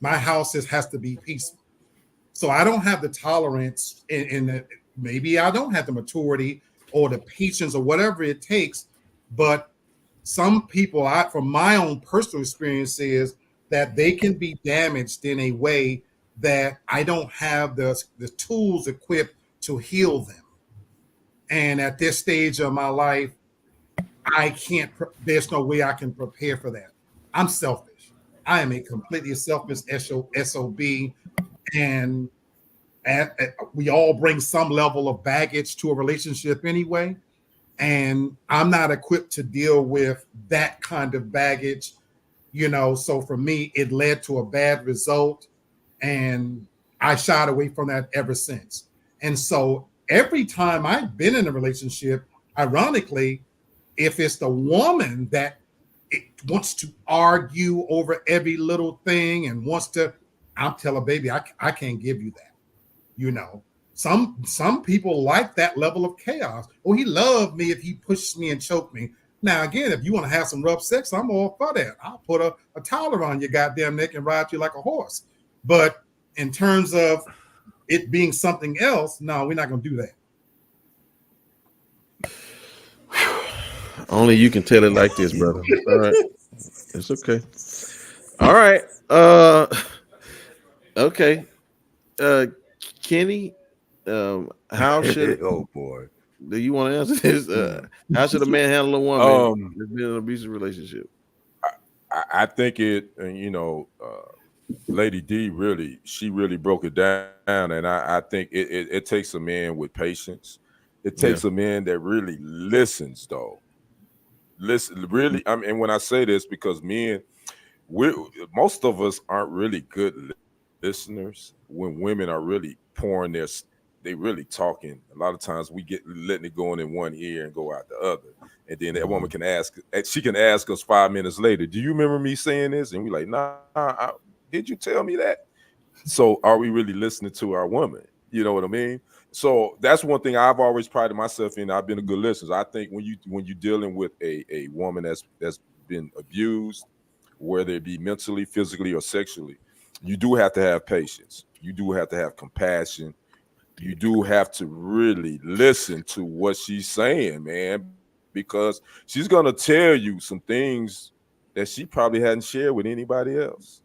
My house has to be peaceful. So I don't have the tolerance, and maybe I don't have the maturity or the patience or whatever it takes. But some people, from my own personal experience, is that they can be damaged in a way that I don't have the tools equipped to heal them. And at this stage of my life, there's no way I can prepare for that. I'm selfish. I am a completely selfish SOB, and we all bring some level of baggage to a relationship anyway. And I'm not equipped to deal with that kind of baggage, so for me, it led to a bad result, and I shied away from that ever since. And so every time I've been in a relationship, ironically, if it's the woman that wants to argue over every little thing and I'm telling baby, I can't give you that. Some people like that level of chaos. Oh, he loved me if he pushed me and choked me. Now, again, if you want to have some rough sex, I'm all for that. I'll put a towel around your goddamn neck and ride you like a horse. But in terms of it being something else, no, we're not going to do that. Only you can tell it like this, brother. All right. It's okay. All right. Okay. Kenny, how should oh boy. Do you want to answer this? How should a man handle a woman that's been in an abusive relationship? I think Lady D she really broke it down, and I think it takes a man with patience. It takes a man that really listens, though. Listen, really. I mean, and when I say this, because most of us aren't really good listeners. When women are really pouring they really talking. A lot of times we get letting it go in one ear and go out the other, and then that woman can ask us 5 minutes later, "Do you remember me saying this?" And we like, "Nah, did you tell me that?" So, are we really listening to our woman? You know what I mean? So that's one thing I've always prided myself in. I've been a good listener. I think when you're dealing with a woman that's been abused, whether it be mentally, physically, or sexually, you do have to have patience. You do have to have compassion. You do have to really listen to what she's saying, man, because she's gonna tell you some things that she probably hadn't shared with anybody else.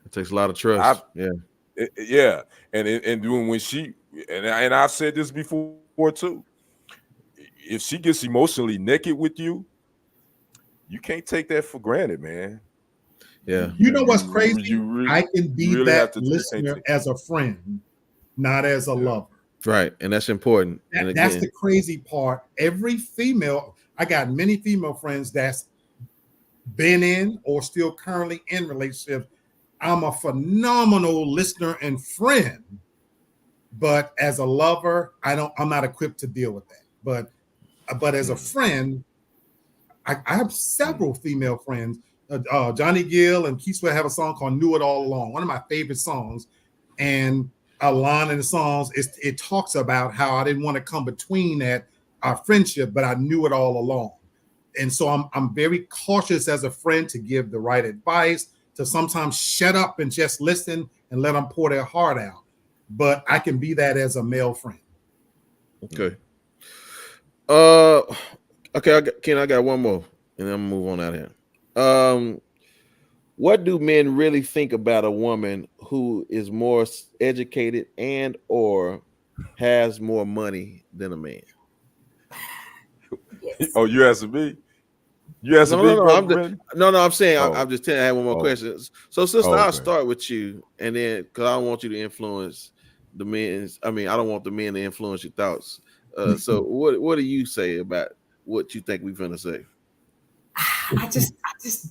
It takes a lot of trust. Yeah, and when she and I've said this before too. If she gets emotionally naked with you, you can't take that for granted, man. Yeah. You know what's crazy? You I can be really have that to listener as a friend, not as a lover. Right, and that's important. That's the crazy part. Every female, I got many female friends that's been in or still currently in relationships. I'm a phenomenal listener and friend, but as a lover, I'm not equipped to deal with that. But as a friend, I have several female friends. Johnny Gill and Keith Sweat have a song called "Knew It All Along," one of my favorite songs, and a line in the songs it talks about how I didn't want to come between our friendship, but I knew it all along. And so I'm very cautious as a friend to give the right advice, to sometimes shut up and just listen and let them pour their heart out. But I can be that as a male friend. Okay. Okay, I got one more, and then I'm gonna move on out of here. What do men really think about a woman who is more educated and or has more money than a man? Yes. Oh, you asking me? You asking me? I'm saying I'm just telling. I have one more question. So, sister, okay. I'll start with you, and then because I don't want you to influence the men's. I mean, I don't want the men to influence your thoughts. So, what do you say about what you think we're gonna say? I just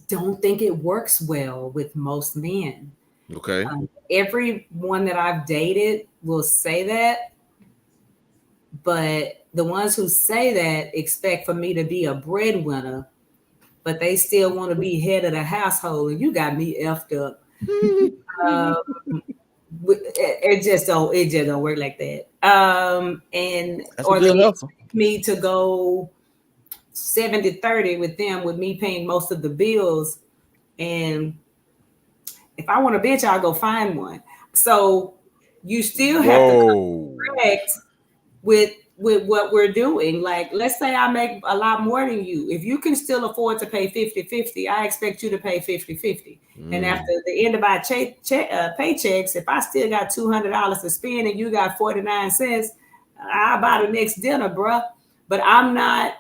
don't think it works well with most men. Okay. Everyone that I've dated will say that, but the ones who say that expect for me to be a breadwinner, but they still want to be head of the household, and you got me effed up. It just don't work like that. And that's or they expect me to go 70-30 with them, with me paying most of the bills. And if I want a bitch, I'll go find one. So you still have to come correct with what we're doing. Like, let's say I make a lot more than you. If you can still afford to pay 50-50, I expect you to pay 50-50. And after the end of our paychecks, if I still got $200 to spend and you got 49 cents, I'll buy the next dinner, bruh. But I'm not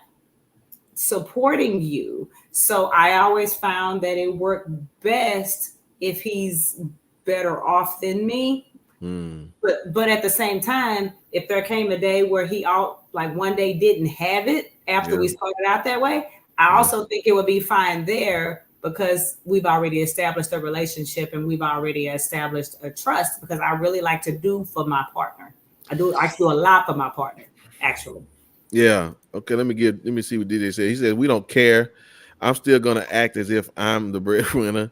supporting you. So I always found that it worked best if he's better off than me. But at the same time, if there came a day where he one day didn't have it after we started out that way, I also think it would be fine there, because we've already established a relationship and we've already established a trust, because I really like to do for my partner. I do a lot for my partner, actually. Yeah. Okay. Let me see what DJ said. He said, we don't care. I'm still gonna act as if I'm the breadwinner.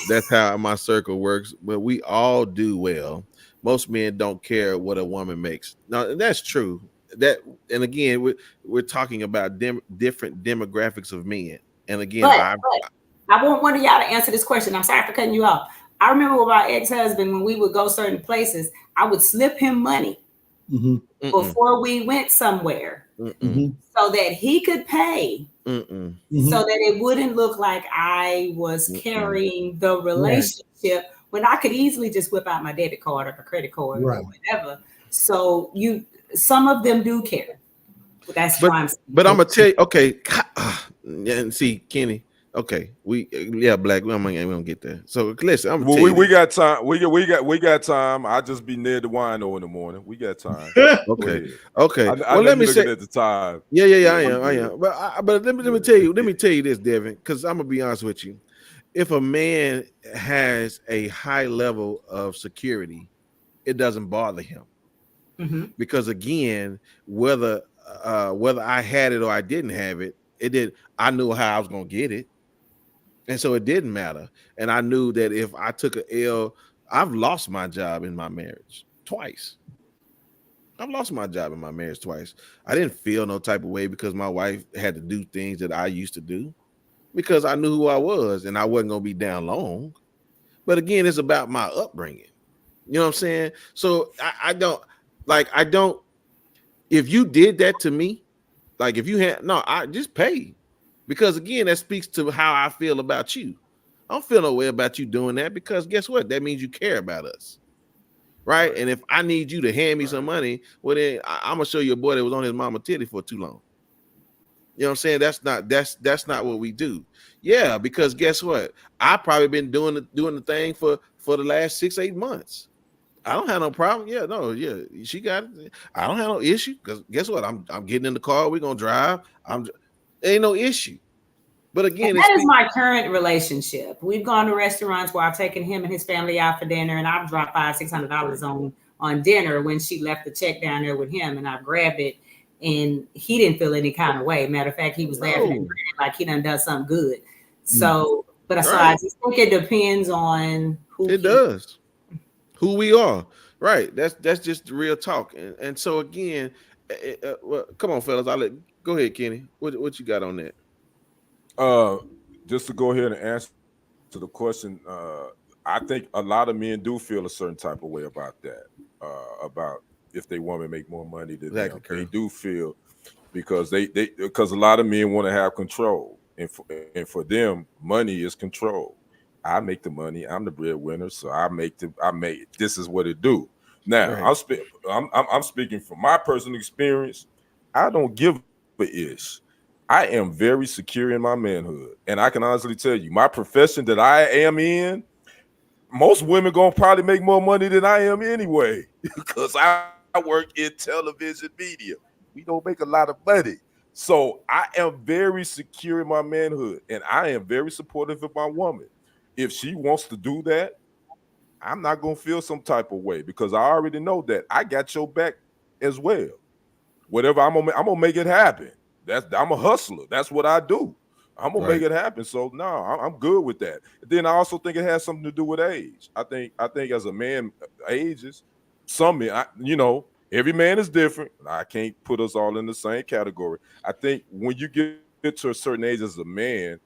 That's how my circle works. But we all do well. Most men don't care what a woman makes. Now that's true. And again, we're talking about different demographics of men. And again, I want one of y'all to answer this question. I'm sorry for cutting you off. I remember with my ex-husband, when we would go certain places, I would slip him money before we went somewhere so that he could pay, so that it wouldn't look like I was carrying the relationship, when I could easily just whip out my debit card or a credit card or whatever. So some of them do care. That's why I'm saying. But I'm gonna tell you, okay, and see, Kenny. Okay, Black. We don't get there. So listen, I'm gonna tell you we got time. We got time. I just be near the wino in the morning. We got time. Okay. Well, let me say at the time. Yeah. I am. But let me tell you this, Devin, because I'm gonna be honest with you. If a man has a high level of security, it doesn't bother him, because again, whether I had it or I didn't have it, I knew how I was gonna get it. And so it didn't matter. And I knew that if I took an L, I've lost my job in my marriage twice. I didn't feel no type of way because my wife had to do things that I used to do, because I knew who I was and I wasn't going to be down long. But again, it's about my upbringing. You know what I'm saying? So I don't. If you did that to me, like if you had I just pay, because again, that speaks to how I feel about you. I don't feel no way about you doing that, because guess what? That means you care about us, right? And if I need you to hand me some money, well then I'm gonna show you a boy that was on his mama titty for too long. You know what I'm saying? That's not what we do. Yeah, because guess what? I probably been doing the thing for the last 6-8 months. I don't have no problem. Yeah, no, yeah, she got it. I don't have no issue, because guess what? I'm getting in the car. We're gonna drive. Ain't no issue. But again, that is my current relationship. We've gone to restaurants where I've taken him and his family out for dinner, and I've dropped $500-$600 on dinner when she left the check down there with him, and I grabbed it, and he didn't feel any kind of way. Matter of fact, he was laughing and grinning like he done something good. So, so I just think it depends on who. It does. Who we are, right? That's just the real talk. And so again, well, come on, fellas. Go ahead, Kenny. What you got on that? Just to go ahead and answer to the question, I think a lot of men do feel a certain type of way about that, about if they woman make more money than them. They do feel, because because a lot of men want to have control, and for them, money is control. I make the money. I'm the breadwinner, so this is what it do. Now, I'm speaking from my personal experience. I don't give a ish. I am very secure in my manhood, and I can honestly tell you, my profession that I am in, most women gonna probably make more money than I am anyway, because I work in television media. We don't make a lot of money, so I am very secure in my manhood, and I am very supportive of my woman. If she wants to do that, I'm not gonna feel some type of way, because I already know that I got your back as well. Whatever I'm gonna make it happen. I'm a hustler. That's what I do. I'm gonna make it happen. So no, I'm good with that. Then I also think it has something to do with age. I think as a man ages, some men, every man is different. I can't put us all in the same category. I think when you get to a certain age as a man,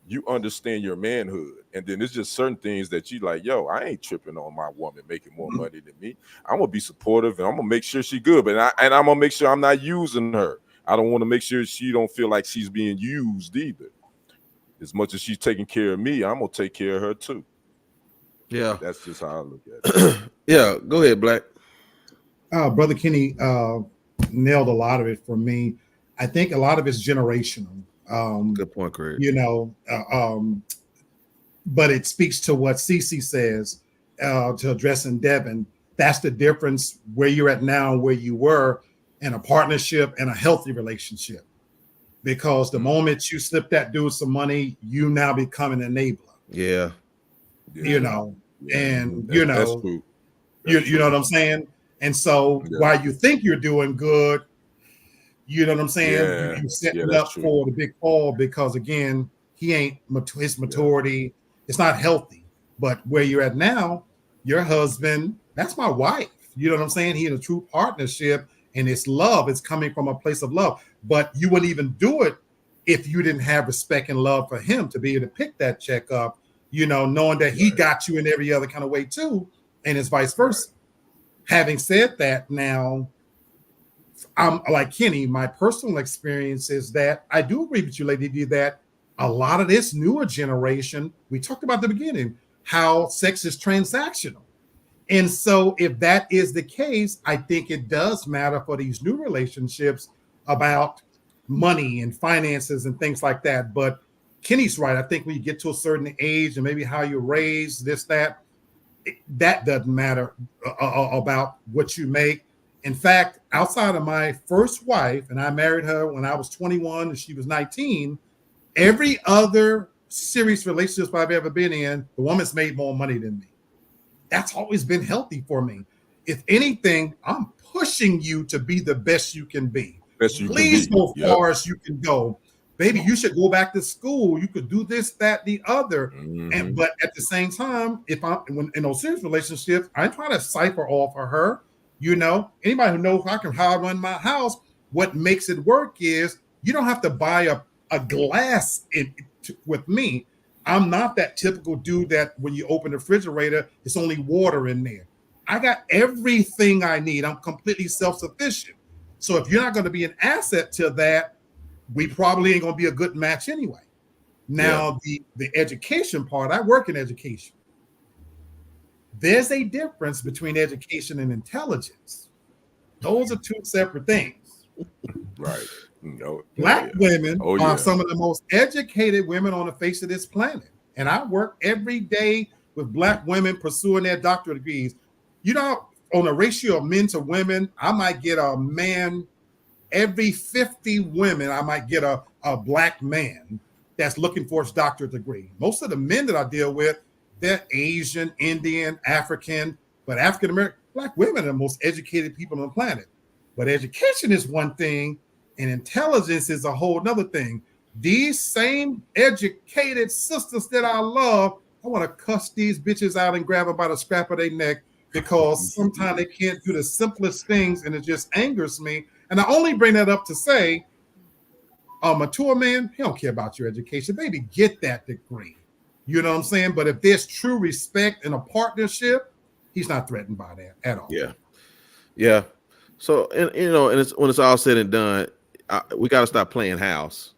you understand your manhood, and then it's just certain things that you like. Yo, I ain't tripping on my woman making more money than me. I'm gonna be supportive, and I'm gonna make sure she good. But I'm gonna make sure I'm not using her. I don't want to make sure she don't feel like she's being used either. As much as she's taking care of me, I'm gonna take care of her too. Yeah, that's just how I look at it. Yeah, go ahead, Black. Brother Kenny nailed a lot of it for me. I think a lot of it's generational. Good point, Craig. But it speaks to what Cece says to addressing Devin. That's the difference where you're at now and where you were in a partnership and a healthy relationship. Because the moment you slip that dude some money, you now become an enabler. Yeah. You know what I'm saying? And so while you think you're doing good, you know what I'm saying? You're setting up for the big fall, because again, he ain't his maturity. It's not healthy. But where you're at now, your husband, that's my wife. You know what I'm saying? He in a true partnership, and it's love. It's coming from a place of love. But you wouldn't even do it if you didn't have respect and love for him to be able to pick that check up, knowing that he got you in every other kind of way too, and it's vice versa. Having said that, now, I'm like Kenny, my personal experience is that I do agree with you, Lady D, that a lot of this newer generation, we talked about at the beginning, how sex is transactional. And so if that is the case, I think it does matter for these new relationships about money and finances and things like that. But Kenny's right. I think when you get to a certain age and maybe how you're raised, that doesn't matter about what you make. In fact, outside of my first wife, and I married her when I was 21 and she was 19, every other serious relationship I've ever been in, the woman's made more money than me. That's always been healthy for me. If anything, I'm pushing you to be the best you can be. Please go far as you can go. Baby, you should go back to school. You could do this, that, the other. Mm-hmm. But at the same time, when in those serious relationships, I'm trying to cipher off of her. Anybody who knows how I run my house, what makes it work is you don't have to buy a glass with me. I'm not that typical dude that when you open the refrigerator, it's only water in there. I got everything I need. I'm completely self-sufficient. So if you're not going to be an asset to that, we probably ain't going to be a good match anyway. Now, the education part, I work in education. There's a difference between education and intelligence. Those are two separate things. Right. No. Black women are some of the most educated women on the face of this planet. And I work every day with Black women pursuing their doctorate degrees. You know, on a ratio of men to women, I might get a man every 50 women. I might get a Black man that's looking for his doctorate degree. Most of the men that I deal with, they're Asian, Indian, African, but African American. Black women are the most educated people on the planet. But education is one thing, and intelligence is a whole nother thing. These same educated sisters that I love, I want to cuss these bitches out and grab them by the scrap of their neck because sometimes they can't do the simplest things, and it just angers me. And I only bring that up to say, a mature man, he don't care about your education. Baby, get that degree. You know what I'm saying? But if there's true respect in a partnership, he's not threatened by that at all. Yeah. Yeah. So, and you know, and it's when it's all said and done, we got to stop playing house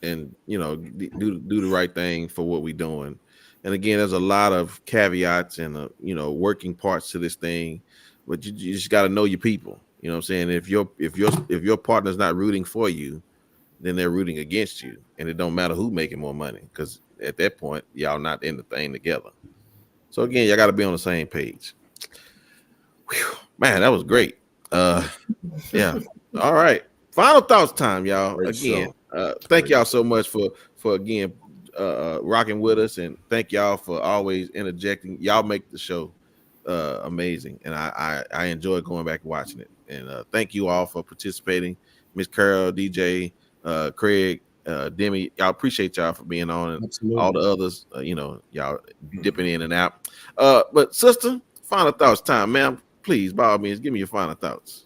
and, you know, do the right thing for what we're doing. And again, there's a lot of caveats and, you know, working parts to this thing, but you just got to know your people. You know what I'm saying? If your partner's not rooting for you, then they're rooting against you. And it don't matter who making more money, because at that point, y'all not in the thing together. So again, y'all got to be on the same page. Whew, man, that was great. Yeah. All right. Final thoughts time, y'all. Great again, thank y'all so much for again rocking with us, and thank y'all for always interjecting. Y'all make the show amazing, and I enjoy going back and watching it. And thank you all for participating, Miss Carol, DJ, Craig, Demi. Y'all appreciate y'all for being on, and absolutely. All the others, you know, y'all dipping in and out. But sister, final thoughts time, ma'am. Please, by all means, give me your final thoughts.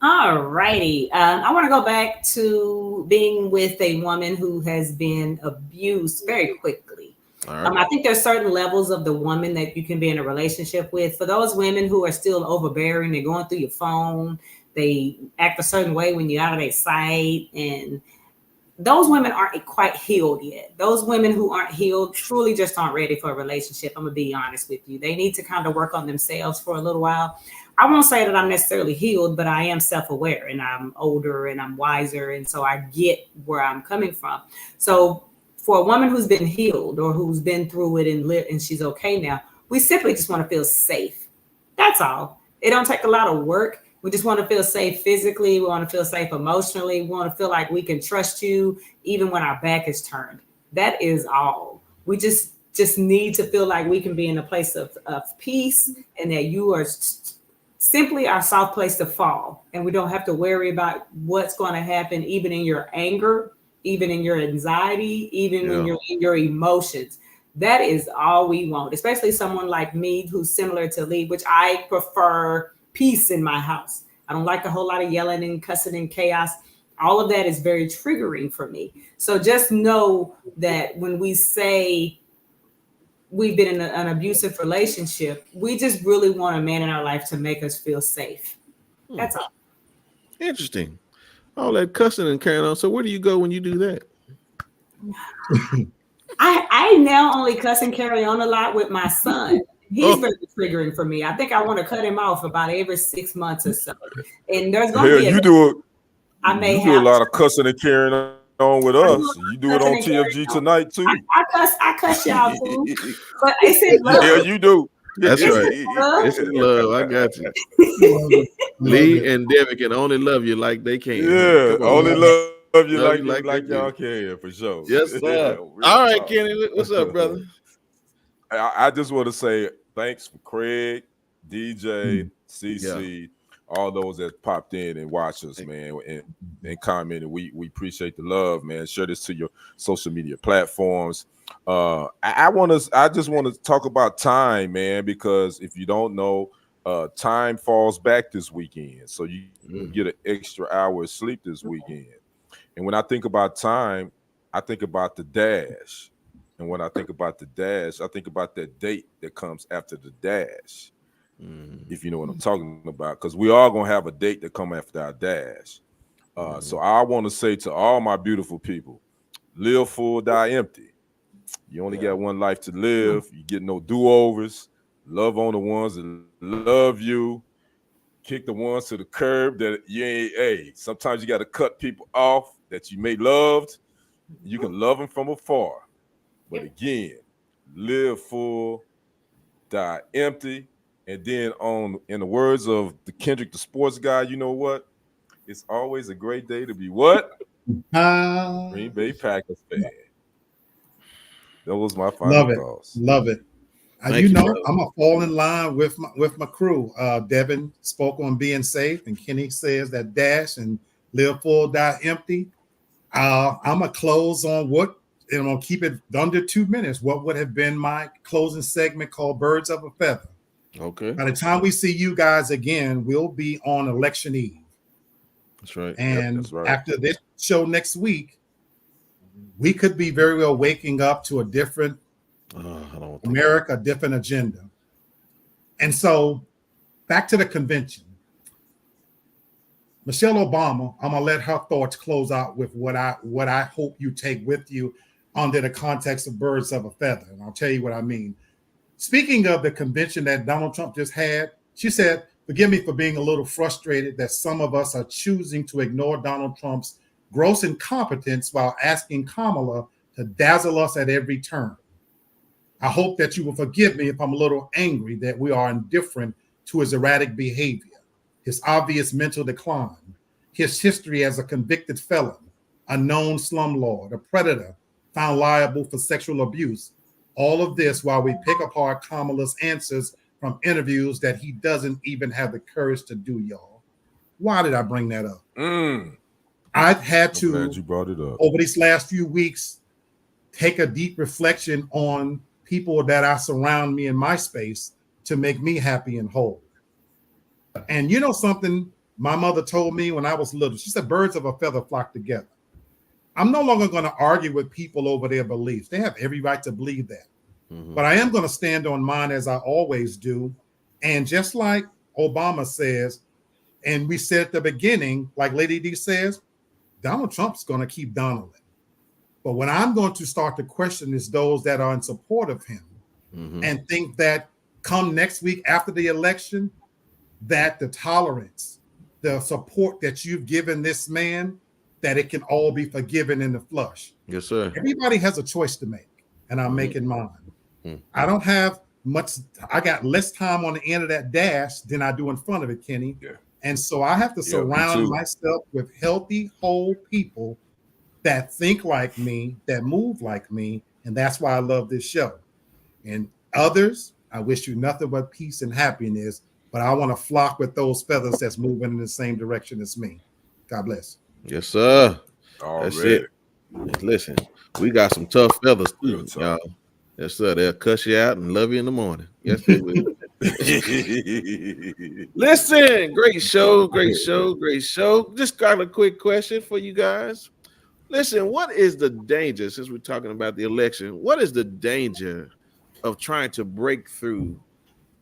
All righty. I want to go back to being with a woman who has been abused very quickly. Right. I think there's certain levels of the woman that you can be in a relationship with. For those women who are still overbearing, they're going through your phone, they act a certain way when you're out of their sight, and those women aren't quite healed yet. Those women who aren't healed truly just aren't ready for a relationship. I'm going to be honest with you. They need to kind of work on themselves for a little while. I won't say that I'm necessarily healed, but I am self-aware, and I'm older and I'm wiser. And so I get where I'm coming from. So for a woman who's been healed or who's been through it and lived and she's okay now, we simply just want to feel safe. That's all. It don't take a lot of work. We just want to feel safe physically. We want to feel safe emotionally. We want to feel like we can trust you even when our back is turned. That is all. We just need to feel like we can be in a place of peace, and that you are simply our soft place to fall. And we don't have to worry about what's going to happen, even in your anger, even in your anxiety, even when you're in your emotions. That is all we want, especially someone like me who's similar to Lee, which I prefer peace in my house. I don't like a whole lot of yelling and cussing and chaos. All of that is very triggering for me. So just know that when we say we've been in an abusive relationship, we just really want a man in our life to make us feel safe. That's all. Interesting. All that cussing and carrying on. So where do you go when you do that? I now only cuss and carry on a lot with my son. He's very triggering for me. I think I want to cut him off about every 6 months or so. And there's going to be a lot of cussing and carrying on with us. You do it on TFG tonight too. I cuss y'all too. But it's in love. Yeah, you do. That's right. It's in love. I got you. Lee and Devin can only love you like they can. Yeah, only love you like y'all can, for sure. Yes, sir. All right, Kenny, what's up, brother? I just want to say thanks for Craig, DJ, CC, all those that popped in and watched us, man, and commented. We appreciate the love, man. Share this to your social media platforms. I just want to talk about time, man, because if you don't know, time falls back this weekend, so you get an extra hour of sleep this weekend. And when I think about time, I think about the dash. And when I think about the dash, I think about that date that comes after the dash. If you know what I'm talking about, because we are gonna have a date that come after our dash. So I want to say to all my beautiful people, live full, die empty. You only got one life to live. You get no do-overs. Love on the ones that love you. Kick the ones to the curb that you ain't. Hey, sometimes you got to cut people off that you may loved. You can love them from afar. But again, live full, die empty. And then in the words of the Kendrick, the sports guy, you know what? It's always a great day to be what? Green Bay Packers fan. That was my final thoughts. Love it. I'm gonna fall in line with my crew. Devin spoke on being safe, and Kenny says that dash and live full, die empty. I'm gonna close on what, and I'm gonna keep it under 2 minutes. What would have been my closing segment called "Birds of a Feather"? Okay. By the time we see you guys again, we'll be on election eve. That's right. And that's right. after this show next week, we could be very well waking up to a different America, a different agenda. And so back to the convention. Michelle Obama, I'm gonna let her thoughts close out with what I hope you take with you under the context of birds of a feather. And I'll tell you what I mean. Speaking of the convention that Donald Trump just had, she said, "Forgive me for being a little frustrated that some of us are choosing to ignore Donald Trump's gross incompetence while asking Kamala to dazzle us at every turn. I hope that you will forgive me if I'm a little angry that we are indifferent to his erratic behavior, his obvious mental decline, his history as a convicted felon, a known slumlord, a predator found liable for sexual abuse. All of this while we pick apart Kamala's answers from interviews that he doesn't even have the courage to do, y'all." Why did I bring that up? I've had to, glad you brought it up, over these last few weeks, take a deep reflection on people that I surround me in my space to make me happy and whole. And you know something my mother told me when I was little? She said, "Birds of a feather flock together." I'm no longer going to argue with people over their beliefs. They have every right to believe that. But I am going to stand on mine as I always do. And just like Obama says, and we said at the beginning, like Lady D says, Donald Trump's going to keep Donalding. But what I'm going to start to question is those that are in support of him and think that come next week after the election, that the tolerance, the support that you've given this man, that it can all be forgiven in the flush. Yes, sir. Everybody has a choice to make, and I'm making mine. I don't have much. I got less time on the end of that dash than I do in front of it, Kenny. Yeah. And so I have to surround myself with healthy, whole people that think like me, that move like me, and that's why I love this show. And others, I wish you nothing but peace and happiness, but I want to flock with those feathers that's moving in the same direction as me. God bless. Yes, sir. Already. That's it. Listen, we got some tough feathers too, y'all. Yes, sir. They'll cuss you out and love you in the morning. Yes, they will. Listen, great show. Just got a quick question for you guys. Listen, what is the danger, since we're talking about the election, what is the danger of trying to break through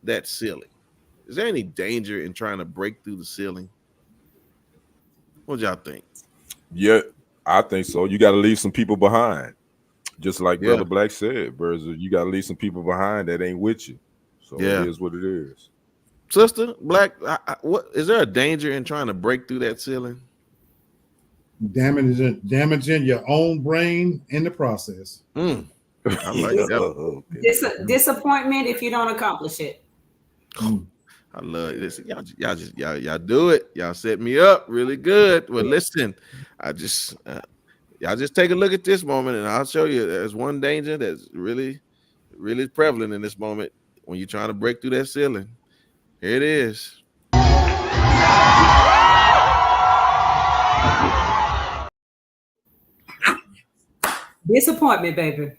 that ceiling? Is there any danger in trying to break through the ceiling? What y'all think? Yeah, I think so. You got to leave some people behind. Just like Brother Black said, Berza, you got to leave some people behind that ain't with you. So it is what it is. Sister Black, what is there a danger in trying to break through that ceiling? Damaging your own brain in the process. I like that. Disappointment if you don't accomplish it. I love this. Y'all do it. Y'all set me up really good. Well, listen, y'all just take a look at this moment, and I'll show you. There's one danger that's really, really prevalent in this moment when you're trying to break through that ceiling. Here it is. Disappointment, baby.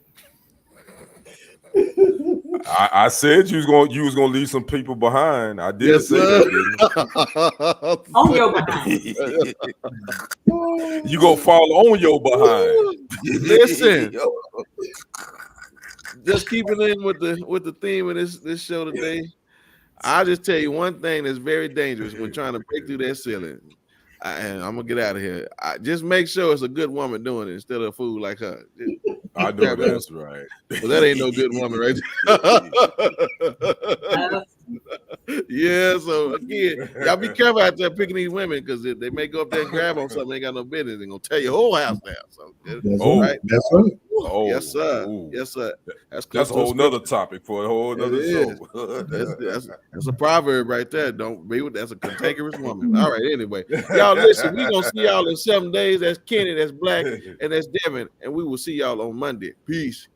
I said you was gonna leave some people behind. I did say that, didn't I? On your behind. You gonna fall on your behind. Listen. just keeping in with the theme of this show today. I'll just tell you one thing that's very dangerous when trying to break through that ceiling. And I'm gonna get out of here. Just make sure it's a good woman doing it instead of a fool like her. I know that's right. Well, that ain't no good woman, right? Yeah. So again, y'all be careful out there picking these women because they may go up there and grab on something they ain't got no business. They're gonna tear your whole house down. So right. That's right. Oh, yes, sir. ooh. Yes, sir. That's a whole nother topic for a whole nother show. That's a proverb right there. Don't be with that's a cantankerous woman. All right, anyway. Y'all listen, we gonna see y'all in 7 days. That's Kenny, that's Black, and that's Devin. And we will see y'all on Monday. Peace.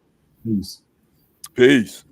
Peace. Peace.